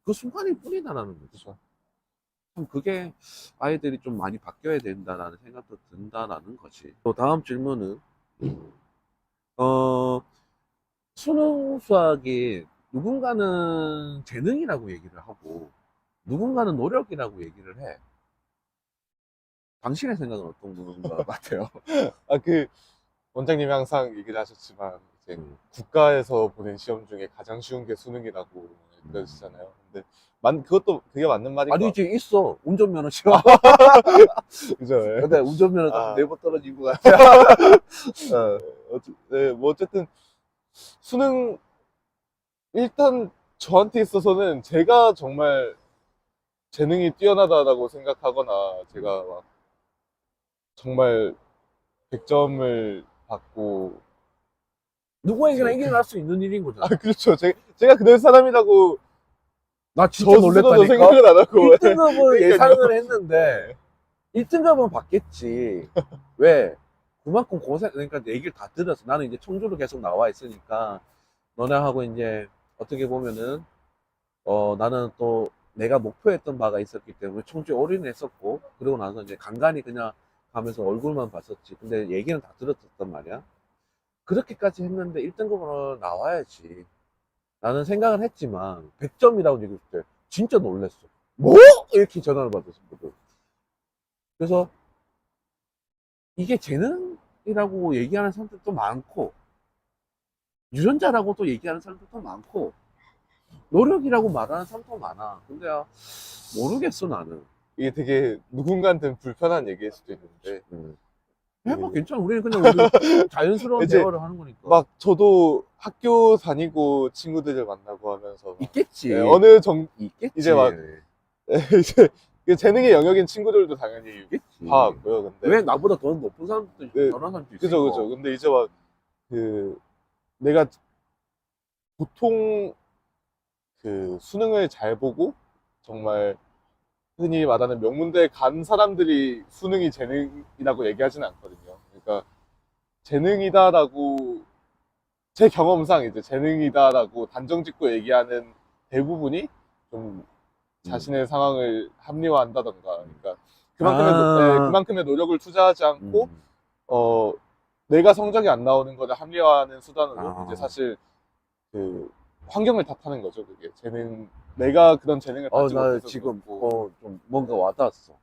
그 순간일 뿐이다라는 거죠. 그렇죠. 참 그게 아이들이 좀 많이 바뀌어야 된다라는 생각도 든다라는 거지. 또 다음 질문은 어 수능 수학이 누군가는 재능이라고 얘기를 하고 누군가는 노력이라고 얘기를 해. 당신의 생각은 어떤 것 같아요? 그 원장님이 항상 얘기를 하셨지만 이제 음. 국가에서 보낸 시험 중에 가장 쉬운 게 수능이라고 그러시잖아요. 근데 그것도 그게 맞는 말인 것 아니지, 있어. 운전면허 시험. 같아요. 그죠? 예. 근데 운전면허 아. 4번 떨어진 것 같아. 네, 뭐 어쨌든 수능 일단 저한테 있어서는 제가 정말 재능이 뛰어나다라고 생각하거나 제가 막 정말 100점을 받고 누구에게나 이제 일어날 수 있는 일인 거잖아. 그렇죠. 제가 그럴 사람이라고 나 저 진짜 스스로도 놀랬다니까. 생각을 안 하고 1등급을 그러니까요. 예상을 했는데 1등급은 받겠지. 왜? 그만큼 고생, 그러니까 얘기를 다 들었어. 나는 이제 청주로 계속 나와 있으니까 너네하고 이제 어떻게 보면은 나는 또 내가 목표했던 바가 있었기 때문에 청주에 올인했었고 그러고 나서 이제 간간히 그냥 가면서 얼굴만 봤었지. 근데 얘기는 다 들었었단 말이야. 그렇게까지 했는데 1등급으로 나와야지. 나는 생각을 했지만 100점이라고 얘기했을 때 진짜 놀랬어. 뭐? 이렇게 전화를 받았었거든. 그래서 이게 재능이라고 얘기하는 사람들도 많고 유전자라고도 얘기하는 사람들도 많고 노력이라고 말하는 사람도 많아. 근데 모르겠어 나는. 이게 되게 누군가한테는 불편한 얘기일 수도 있는데 해봐 괜찮아. 우리는 그냥 우리 자연스러운 이제 대화를 하는 거니까. 막 저도 학교 다니고 친구들을 만나고 하면서 막 있겠지. 어느 정 있겠지. 이제 막 이제 그 재능의 영역인 친구들도 당연히 있겠지. 봐왔고요. 근데 왜 나보다 더 높은 사람도 있고 네, 저런 사람도 있고. 그죠 그죠. 근데 이제 막 내가 보통 그 수능을 잘 보고 정말 흔히 말하는 명문대에 간 사람들이 수능이 재능이라고 얘기하지는 않거든요. 그러니까 재능이다라고 제 경험상 이제 재능이다라고 단정 짓고 얘기하는 대부분이 좀 자신의 상황을 합리화한다던가, 그러니까 그만큼의 노력을 투자하지 않고 내가 성적이 안 나오는 거를 합리화하는 수단으로 이제 사실 그 환경을 탓하는 거죠. 그게 내가 그런 재능을 가지고 나 있어서 지금 그렇고. 좀 뭔가 와닿았어.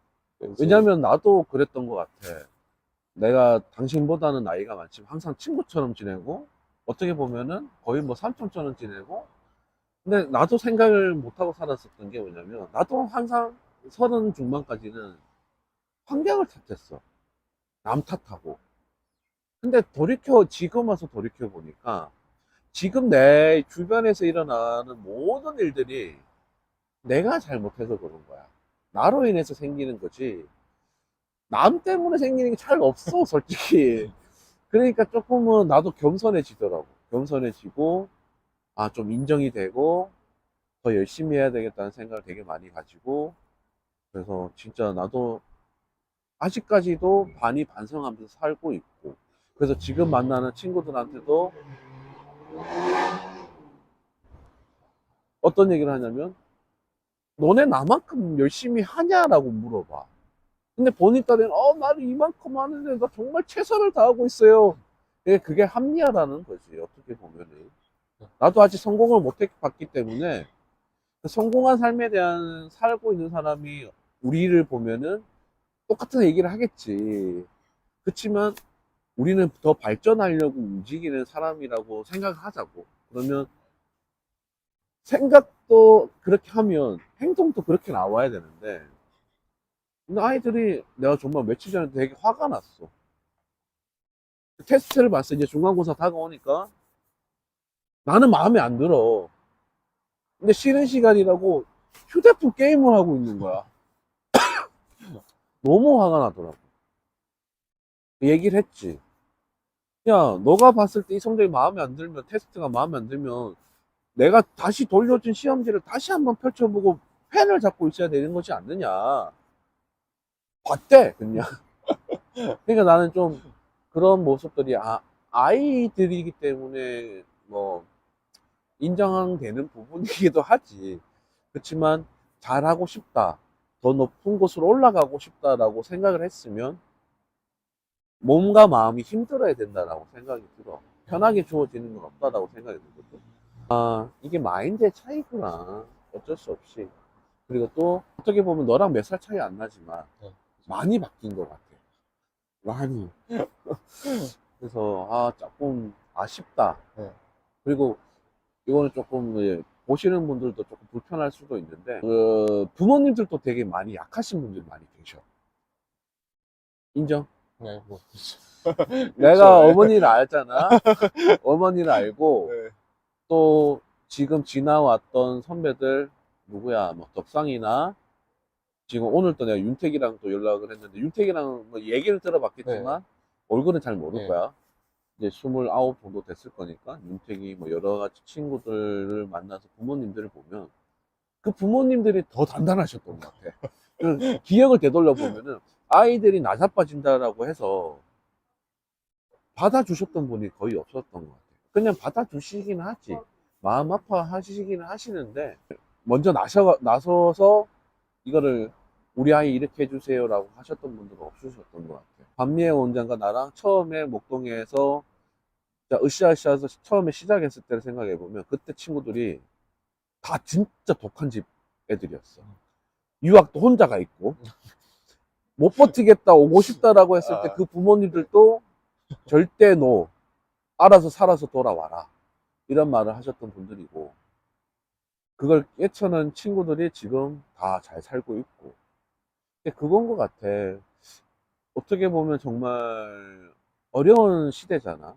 이제 왜냐면 나도 그랬던 것 같아. 내가 당신보다는 나이가 많지만 항상 친구처럼 지내고 어떻게 보면은 거의 뭐 삼촌처럼 지내고 근데 나도 생각을 못하고 살았었던 게 뭐냐면 나도 항상 30 중반까지는 환경을 탓했어. 남 탓하고. 근데 지금 와서 돌이켜 보니까 지금 내 주변에서 일어나는 모든 일들이 내가 잘못해서 그런 거야. 나로 인해서 생기는 거지. 남 때문에 생기는 게 잘 없어, 솔직히. 그러니까 조금은 나도 겸손해지더라고. 겸손해지고, 좀 인정이 되고, 더 열심히 해야 되겠다는 생각을 되게 많이 가지고, 그래서 진짜 나도 아직까지도 반이 반성하면서 살고 있고, 그래서 지금 만나는 친구들한테도 어떤 얘기를 하냐면, 너네 나만큼 열심히 하냐라고 물어봐. 근데 보니까 나는 이만큼 하는데 나 정말 최선을 다하고 있어요. 그게 합리화라는 거지, 어떻게 보면은. 나도 아직 성공을 못 했기 때문에 그 성공한 삶에 대한 살고 있는 사람이 우리를 보면은 똑같은 얘기를 하겠지. 그렇지만 우리는 더 발전하려고 움직이는 사람이라고 생각을 하자고. 그러면 생각도 그렇게 하면 행동도 그렇게 나와야 되는데, 근데 아이들이 내가 정말 며칠 전에 되게 화가 났어. 테스트를 봤어. 이제 중간고사 다가오니까 나는 마음에 안 들어. 근데 쉬는 시간이라고 휴대폰 게임을 하고 있는 거야. 너무 화가 나더라고. 얘기를 했지. 야, 너가 봤을 때 이 성적이 마음에 안 들면, 테스트가 마음에 안 들면, 내가 다시 돌려준 시험지를 다시 한번 펼쳐보고 펜을 잡고 있어야 되는 것이 않느냐. 봤대, 그냥. 그러니까 나는 좀 그런 모습들이, 아이들이기 때문에 뭐, 인정되는 부분이기도 하지. 그렇지만, 잘하고 싶다. 더 높은 곳으로 올라가고 싶다라고 생각을 했으면, 몸과 마음이 힘들어야 된다라고 생각이 들어. 편하게 주어지는 건 없다라고 생각이 들거든. 이게 마인드의 차이구나. 어쩔 수 없이. 그리고 또 어떻게 보면 너랑 몇 살 차이 안 나지만 네. 많이 바뀐 것 같아. 많이. 그래서 조금 아쉽다. 네. 그리고 이거는 조금 보시는 분들도 조금 불편할 수도 있는데 부모님들도 되게 많이 약하신 분들이 많이 계셔. 인정? 네, 뭐. 내가 네. 어머니를 알잖아. 어머니를 알고 네. 또 지금 지나왔던 선배들 누구야? 뭐 덕상이나 지금 오늘 또 내가 윤택이랑 또 연락을 했는데 윤택이랑 뭐 얘기를 들어봤겠지만 얼굴은 잘 모를 네. 거야. 이제 29 정도 됐을 거니까 윤택이 뭐 여러 가지 친구들을 만나서 부모님들을 보면 그 부모님들이 더 단단하셨던 것 같아. 그 기억을 되돌려 보면은 아이들이 나자빠진다라고 해서 받아주셨던 분이 거의 없었던 것 같아요. 그냥 받아주시긴 하지. 마음 아파하시긴 하시는데, 먼저 나서서 이거를 우리 아이 이렇게 해주세요라고 하셨던 분들은 없으셨던 것 같아요. 반미애 원장과 나랑 처음에 목동에서 으쌰으쌰해서 처음에 시작했을 때를 생각해보면, 그때 친구들이 다 진짜 독한 집 애들이었어. 유학도 혼자가 있고, 못 버티겠다, 오고 싶다라고 했을 때 그 부모님들도 절대 알아서 살아서 돌아와라. 이런 말을 하셨던 분들이고, 그걸 깨쳐는 친구들이 지금 다 잘 살고 있고. 근데 그건 것 같아. 어떻게 보면 정말 어려운 시대잖아.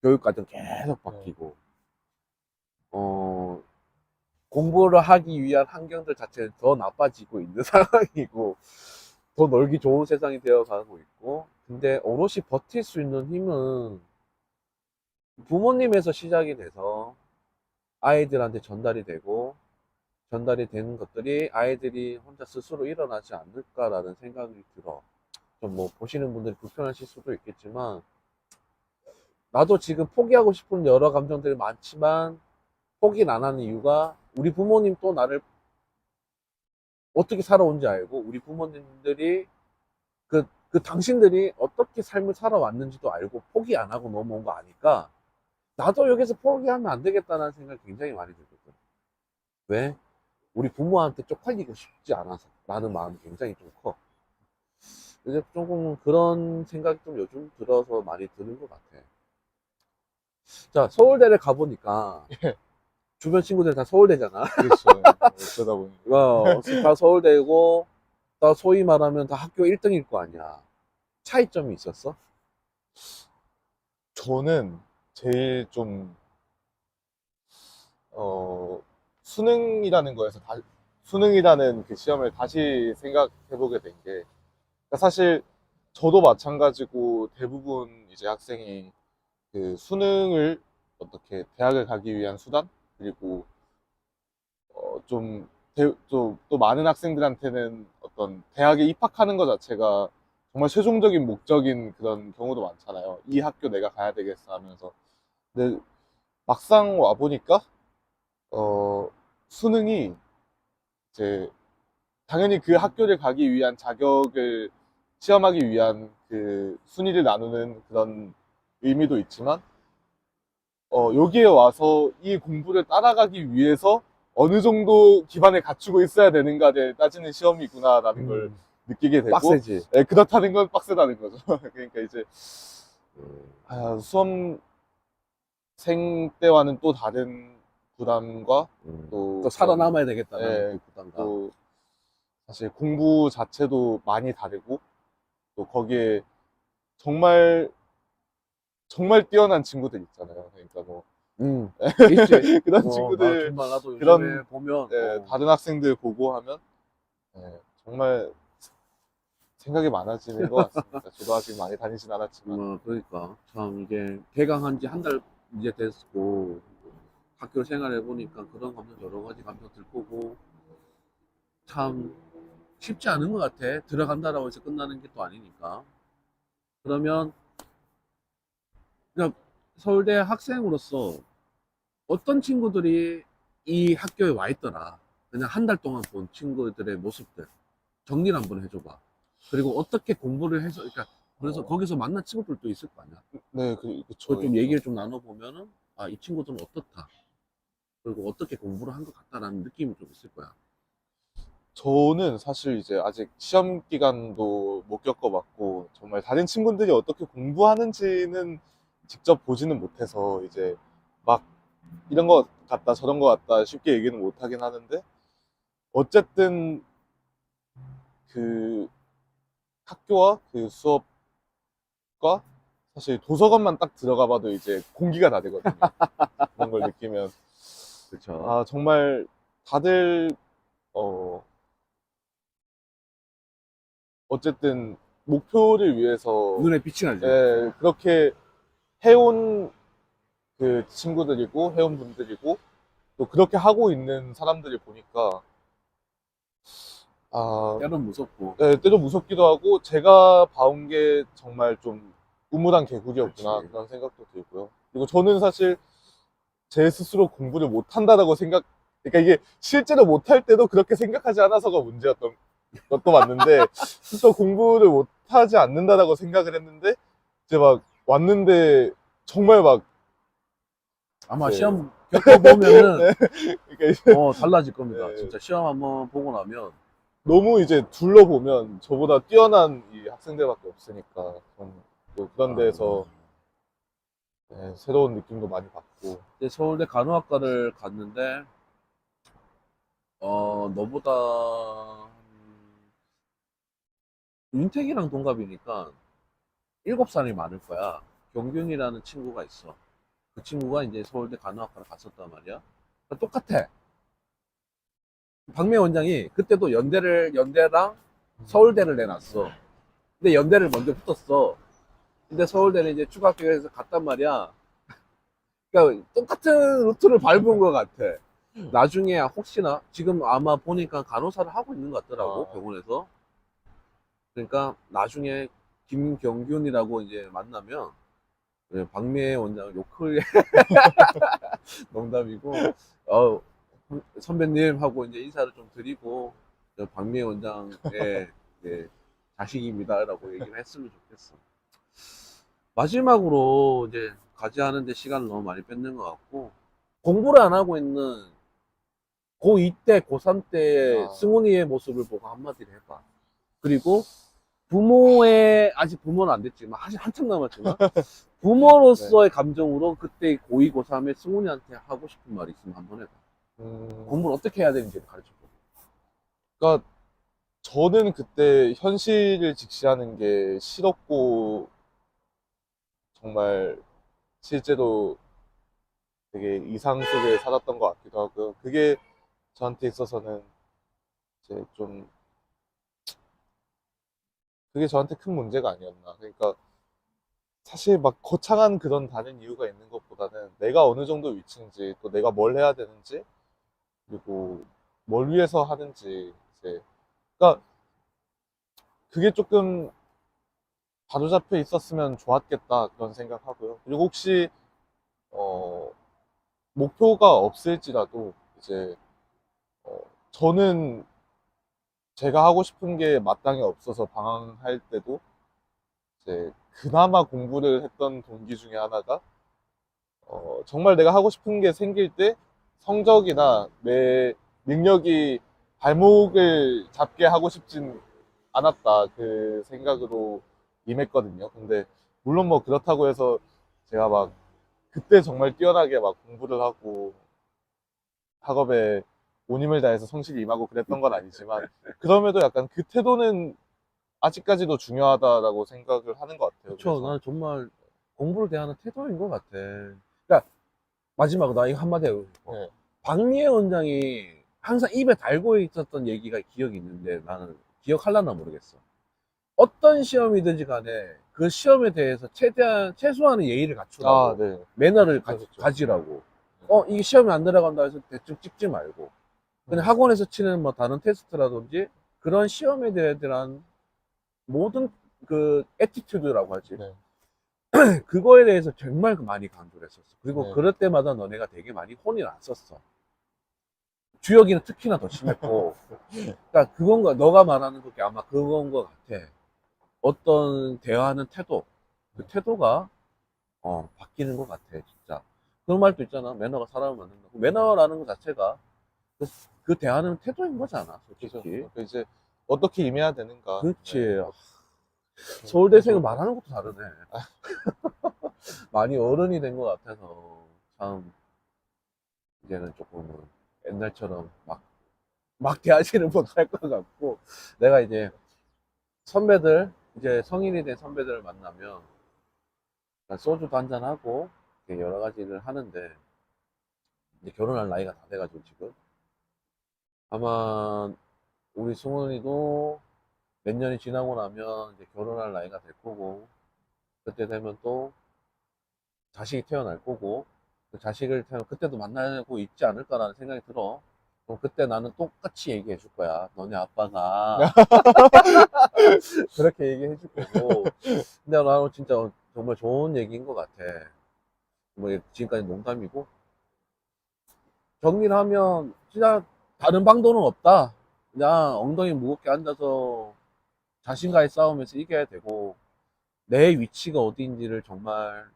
교육과정 계속 바뀌고, 어, 공부를 하기 위한 환경들 자체는 더 나빠지고 있는 상황이고, 더 놀기 좋은 세상이 되어 가고 있고, 근데 오롯이 버틸 수 있는 힘은 부모님에서 시작이 돼서 아이들한테 전달이 되는 것들이 아이들이 혼자 스스로 일어나지 않을까라는 생각이 들어. 좀 뭐 보시는 분들이 불편하실 수도 있겠지만, 나도 지금 포기하고 싶은 여러 감정들이 많지만 포기를 안 하는 이유가 우리 부모님 또 나를 어떻게 살아온지 알고 우리 부모님들이 그 당신들이 어떻게 삶을 살아왔는지도 알고 포기 안 하고 넘어온 거 아니까 나도 여기서 포기하면 안 되겠다는 생각이 굉장히 많이 들거든. 왜? 우리 부모한테 쪽팔리고 싶지 않아서 라는 마음이 굉장히 좀 커. 이제 조금 그런 생각이 좀 요즘 들어서 많이 드는 것 같아. 자, 서울대를 가보니까 주변 친구들 다 서울대잖아. 그렇죠. 어쩌다 보니. 다 서울대고 다 소위 말하면 다 학교 1등일 거 아니야. 차이점이 있었어? 저는 제일 좀, 어, 수능이라는 거에서 수능이라는 그 시험을 다시 생각해보게 된 게, 그러니까 사실 저도 마찬가지고 대부분 이제 학생이 그 수능을 어떻게 대학을 가기 위한 수단? 그리고 좀, 또 많은 학생들한테는 어떤 어떤 대학에 입학하는 것 자체가 정말 최종적인 목적인 그런 경우도 많잖아요. 이 학교 내가 가야 되겠어 하면서. 근데 막상 와보니까, 수능이 이제 당연히 그 학교를 가기 위한 자격을 시험하기 위한 그 순위를 나누는 그런 의미도 있지만, 여기에 와서 이 공부를 따라가기 위해서 어느 정도 기반을 갖추고 있어야 되는가를 따지는 시험이구나라는 걸 느끼게 되고, 빡세지. 예, 그렇다는 건 빡세다는 거죠. 그러니까 이제 음, 수험생 때와는 또 다른 부담과 또 또 살아남아야 되겠다는 예, 또 부담감. 또 사실 공부 자체도 많이 다르고, 또 거기에 정말 정말 뛰어난 친구들 있잖아요. 그러니까 뭐 있지. 그런 나 친구들, 정말 나도 그런 요즘에 보면, 예, 다른 학생들 보고 하면 예, 정말 생각이 많아지는 것 같습니다. 저도 아직 많이 다니진 않았지만. 그러니까 참 이게 개강한 지 한 달 이제 됐고 학교 생활해 보니까 그런 감정 여러 가지 감정 들 거고 참 쉽지 않은 것 같아. 들어간다라고 해서 끝나는 게 또 아니니까. 그러면 그냥 서울대 학생으로서 어떤 친구들이 이 학교에 와 있더라. 그냥 한 달 동안 본 친구들의 모습들 정리를 한번 해줘봐. 그리고 어떻게 공부를 해서, 그러니까 그래서 어, 거기서 만난 친구들도 있을 거 아니야. 네, 그걸 그쵸. 좀 얘기를 좀 나눠보면은 아, 이 친구들은 어떻다. 그리고 어떻게 공부를 한 것 같다라는 느낌이 좀 있을 거야. 저는 사실 이제 아직 시험 기간도 못 겪어봤고, 정말 다른 친구들이 어떻게 공부하는지는 직접 보지는 못해서, 이제 막 이런 것 같다, 저런 것 같다 쉽게 얘기는 못 하긴 하는데, 어쨌든 그 학교와 그 수업과 사실 도서관만 딱 들어가 봐도 이제 공기가 다르거든요. 그런 걸 느끼면. 그렇죠. 아, 정말 다들, 어, 어쨌든 목표를 위해서 눈에 빛이 나지. 예, 그렇게 해온 그 친구들이고 회원분들이고 또 그렇게 하고 있는 사람들을 보니까 아, 때론 무섭고. 예, 때로 무섭기도 하고 제가 봐온 게 정말 좀 우물안 개구리였구나 그렇지. 그런 생각도 들고요. 그리고 저는 사실 제 스스로 공부를 못한다라고 그러니까 이게 실제로 못할 때도 그렇게 생각하지 않아서가 문제였던 것도 맞는데 스스로 공부를 못하지 않는다라고 생각을 했는데 이제 막 왔는데 정말 막 아마 이제 시험 겪어보면은 네, 그러니까 이제 달라질 겁니다. 네, 진짜 시험 한번 보고 나면 너무 이제 둘러보면 저보다 뛰어난 이 학생들밖에 없으니까 또 그런 아, 데서 네, 새로운 느낌도 많이 받고 이제 서울대 간호학과를 갔는데 너보다 윤택이랑 동갑이니까 7살이 많을 거야. 경균이라는 친구가 있어. 그 친구가 이제 서울대 간호학과를 갔었단 말이야. 그러니까 똑같아. 박매 원장이 그때도 연대랑 서울대를 내놨어. 근데 연대를 먼저 붙었어. 근데 서울대는 이제 추가 합격해서 갔단 말이야. 그러니까 똑같은 루트를 밟은 것 같아. 나중에 혹시나 지금 아마 보니까 간호사를 하고 있는 것 같더라고 아, 병원에서. 그러니까 나중에 김경균이라고 이제 만나면 박미애 원장 욕을 농담이고 어, 선배님 하고 이제 인사를 좀 드리고 저 박미애 원장의 네, 자식입니다라고 얘기를 했으면 좋겠어. 마지막으로 이제 과제하는데 시간을 너무 많이 뺏는 것 같고 공부를 안 하고 있는 고2 때, 고3 때 아, 승훈이의 모습을 보고 한마디를 해봐. 그리고 부모의, 아직 부모는 안 됐지만, 아직 한참 남았지만, 네. 부모로서의 감정으로 그때 고2, 고3의 승훈이한테 하고 싶은 말이 있으면 한번 해봐. 음, 공부를 어떻게 해야 되는지 가르쳐줘. 그러니까 저는 그때 현실을 직시하는 게 싫었고 정말 실제로 되게 이상 속에 살았던 것 같기도 하고요. 그게 저한테 있어서는 이제 좀 그게 저한테 큰 문제가 아니었나. 그러니까 사실 막 거창한 그런 다른 이유가 있는 것보다는 내가 어느 정도 위치인지 또 내가 뭘 해야 되는지 그리고 뭘 위해서 하는지 이제 그러니까 그게 조금 바로잡혀 있었으면 좋았겠다 그런 생각하고요. 그리고 혹시 목표가 없을지라도 이제 저는 제가 하고 싶은 게 마땅히 없어서 방황할 때도 이제 그나마 공부를 했던 동기 중에 하나가 정말 내가 하고 싶은 게 생길 때 성적이나 내 능력이 발목을 잡게 하고 싶진 않았다 그 생각으로 임했거든요. 근데 물론 뭐 그렇다고 해서 제가 막 그때 정말 뛰어나게 막 공부를 하고 학업에 온 힘을 다해서 성실히 임하고 그랬던 건 아니지만 그럼에도 약간 그 태도는 아직까지도 중요하다라고 생각을 하는 것 같아요. 그쵸. 그래서 난 정말 공부를 대하는 태도인 것 같아. 그러니까 마지막으로 나 이거 한마디 하고 싶어. 네. 박미애 원장이 항상 입에 달고 있었던 얘기가 기억이 있는데 나는 기억할라나 모르겠어. 어떤 시험이든지 간에 그 시험에 대해서 최소한의 예의를 갖추라고. 네. 매너를 그렇죠. 가지라고. 이게 시험에 안 들어간다 해서 대충 찍지 말고. 그냥 학원에서 치는 뭐 다른 테스트라든지 그런 시험에 대한 모든 그 애티튜드라고 하지. 네. 그거에 대해서 정말 많이 강조를 했었어. 그리고 네. 그럴 때마다 너네가 되게 많이 혼이 났었어. 주혁이는 특히나 더 심했고. 그러니까 그건 너가 말하는 그게 아마 그건 것 같아. 어떤 대화하는 태도, 그 태도가 바뀌는 것 같아, 진짜. 그런 말도 있잖아. 매너가 사람을 만든다고. 매너라는 것 자체가 그 대하는 태도인 거잖아, 그죠. 솔직히. 그 이제 어떻게 임해야 되는가. 그렇지. 네. 서울대생은 말하는 것도 다르네. 많이 어른이 된 것 같아서 참 이제는 조금은 옛날처럼 막 대하지는 못할 것 같고 내가 이제 선배들 이제 성인이 된 선배들을 만나면 소주도 한잔하고 여러 가지를 하는데 이제 결혼할 나이가 다 돼가지고 지금 아마 우리 승훈이도 몇 년이 지나고 나면 이제 결혼할 나이가 될 거고 그때 되면 또 자식이 태어날 거고 그 자식을 태어 그때도 만나고 있지 않을까라는 생각이 들어. 그럼 그때 나는 똑같이 얘기해 줄 거야. 너네 아빠가 그렇게 얘기해 줄 거고. 근데 나는 진짜 정말 좋은 얘기인 것 같아. 뭐 지금까지 농담이고 정리를 하면 진짜 다른 방도는 없다. 그냥 엉덩이 무겁게 앉아서 자신과의 싸움에서 이겨야 되고 내 위치가 어디인지를 정말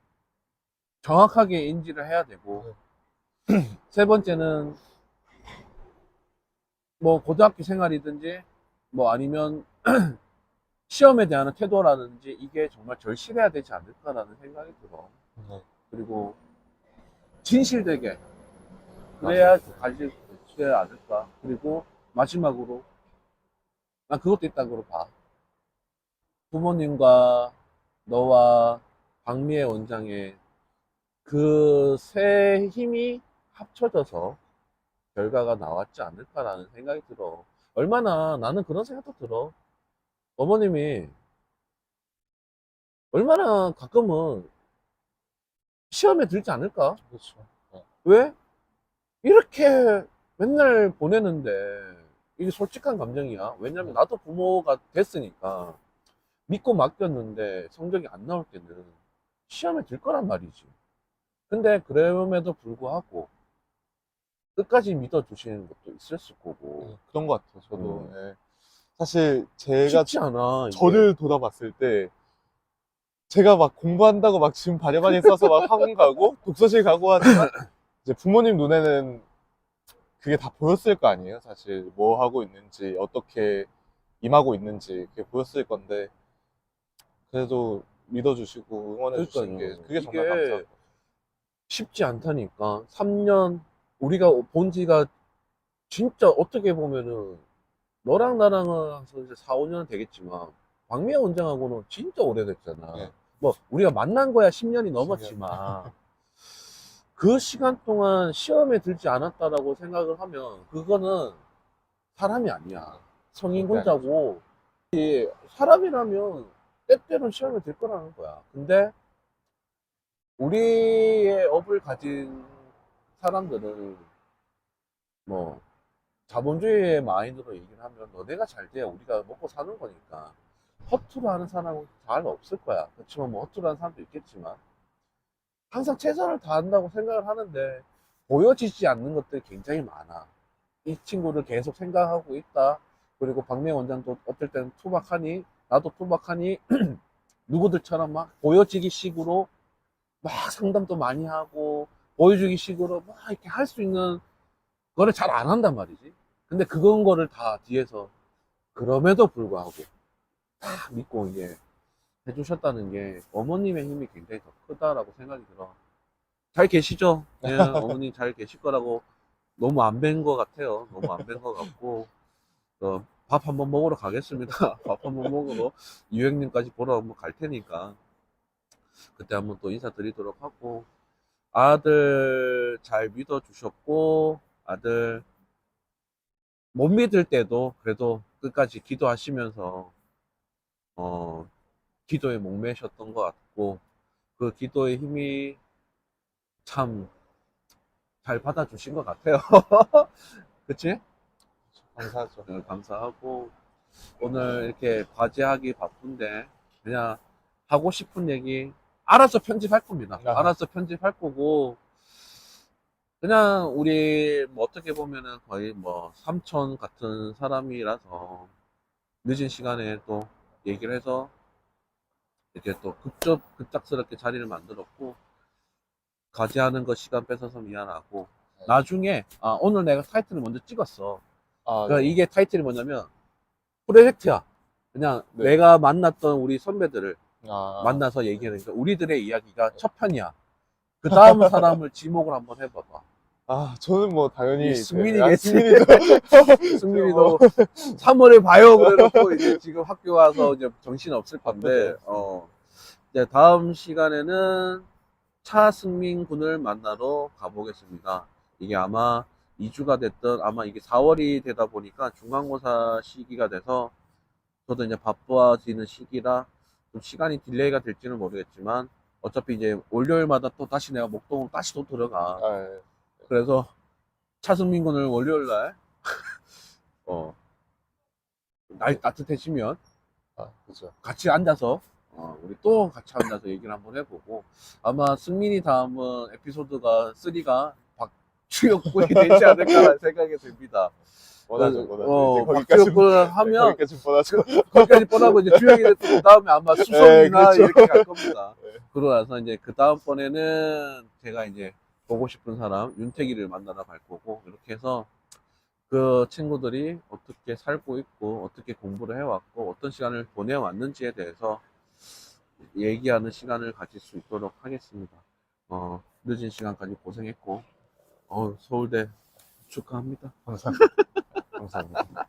정확하게 인지를 해야 되고 세 번째는 뭐 고등학교 생활이든지 뭐 아니면 시험에 대한 태도라든지 이게 정말 절실해야 되지 않을까라는 생각이 들어. 네. 그리고 진실되게 그래야 가지 않을까. 그리고 마지막으로 난 그것도 있다고 봐. 부모님과 너와 박미애 원장의 그 세 힘이 합쳐져서 결과가 나왔지 않을까라는 생각이 들어. 얼마나 나는 그런 생각도 들어. 어머님이 얼마나 가끔은 시험에 들지 않을까? 그렇죠. 네. 왜? 이렇게 맨날 보내는데 이게 솔직한 감정이야. 왜냐면 나도 부모가 됐으니까 믿고 맡겼는데 성적이 안 나올 때는 시험에 들 거란 말이지. 근데 그럼에도 불구하고 끝까지 믿어주시는 것도 있었을 거고 그런 것 같아요. 저도. 음. 네. 사실 제가 쉽지 않아 이게. 저를 돌아봤을 때 제가 막 공부한다고 막 지금 바리바리 써서 막 학원 가고 독서실 가고 하지만 이제 부모님 눈에는 그게 다 보였을 거 아니에요. 사실 뭐 하고 있는지 어떻게 임하고 있는지 그게 보였을 건데 그래도 믿어주시고 응원해 주신 게 그러니까요. 그게 정말 이게 감사한 것 쉽지 않다니까. 3년 우리가 본 지가 진짜 어떻게 보면은 너랑 나랑은 한 이제 4, 5년 되겠지만 박미아 원장하고는 진짜 오래됐잖아. 네. 뭐 우리가 만난 거야 10년이 10년. 넘었지만 그 시간 동안 시험에 들지 않았다라고 생각을 하면 그거는 사람이 아니야. 성인 절대 아니죠. 혼자고 사람이라면 때때로 시험에 들 거라는 거야. 근데 우리의 업을 가진 사람들은 뭐 자본주의의 마인드로 얘기를 하면 너네가 잘 돼야 우리가 먹고 사는 거니까 허투루 하는 사람은 잘 없을 거야. 그렇지만 뭐 허투루 하는 사람도 있겠지만 항상 최선을 다한다고 생각을 하는데 보여지지 않는 것들이 굉장히 많아. 이 친구를 계속 생각하고 있다. 그리고 박명 원장도 어떨 때는 투박하니 나도 투박하니 누구들처럼 막 보여지기 식으로 막 상담도 많이 하고 보여주기 식으로 막 이렇게 할 수 있는 거를 잘 안 한단 말이지. 근데 그건 거를 다 뒤에서 그럼에도 불구하고 다 믿고 이제 해주셨다는 게 어머님의 힘이 굉장히 더 크다라고 생각이 들어. 잘 계시죠? 예, 어머님 잘 계실 거라고 너무 안 뵌 것 같아요. 너무 안 뵌 것 같고 밥 한번 먹으러 가겠습니다. 밥 한번 먹으러 유행님까지 보러 한번 갈 테니까 그때 한번 또 인사드리도록 하고 아들 잘 믿어주셨고 아들 못 믿을 때도 그래도 끝까지 기도하시면서 기도에 목매셨던 것 같고 그 기도의 힘이 참 잘 받아주신 것 같아요. 그치? 감사하죠. 감사하고 오늘 이렇게 과제하기 바쁜데 그냥 하고 싶은 얘기 알아서 편집할 겁니다. 아. 알아서 편집할 거고 그냥 우리 뭐 어떻게 보면은 거의 뭐 삼촌 같은 사람이라서 늦은 시간에 또 얘기를 해서 이렇게 또 급작스럽게 자리를 만들었고 과제하는 거 시간 뺏어서 미안하고 나중에 오늘 내가 타이틀을 먼저 찍었어. 아, 그러니까 네. 이게 타이틀이 뭐냐면 프로젝트야. 그냥 네. 내가 만났던 우리 선배들을 아, 만나서 얘기하는 거 우리들의 이야기가 첫 편이야. 그 다음 사람을 지목을 한번 해봐봐. 아, 저는 뭐 당연히 이제 승민이겠지. 승민이죠. 승민이도 3월에 봐요. 그래놓고 이제 지금 학교 와서 이제 정신 없을 건데, 바쁘죠. 이제 다음 시간에는 차승민 군을 만나러 가보겠습니다. 이게 아마 2주가 됐던, 아마 이게 4월이 되다 보니까 중간고사 시기가 돼서 저도 이제 바빠지는 시기라 좀 시간이 딜레이가 될지는 모르겠지만 어차피 이제 월요일마다 또 다시 내가 목동으로 다시 또 들어가. 아, 예. 그래서 차승민 군을 월요일 날, 날 따뜻해지면 아, 그죠. 같이 앉아서 우리 또 같이 앉아서 얘기를 한번 해보고 아마 승민이 다음은 에피소드가 3가 박주혁군이 되지 않을까라는 생각이 듭니다. 원하죠, 원하죠. 이제 박주혁군을 하면 거기까지 원하죠. 거기까지 뻔하고 이제 주혁이 그 다음에 아마 수석이나 그렇죠. 이렇게 갈 겁니다. 네. 그러고 나서 이제 그 다음번에는 제가 이제 보고 싶은 사람 윤태기를 만나러 갈 거고 이렇게 해서 그 친구들이 어떻게 살고 있고 어떻게 공부를 해왔고 어떤 시간을 보내왔는지에 대해서 얘기하는 시간을 가질 수 있도록 하겠습니다. 늦은 시간까지 고생했고 서울대 축하합니다. 감사합니다. 감사합니다.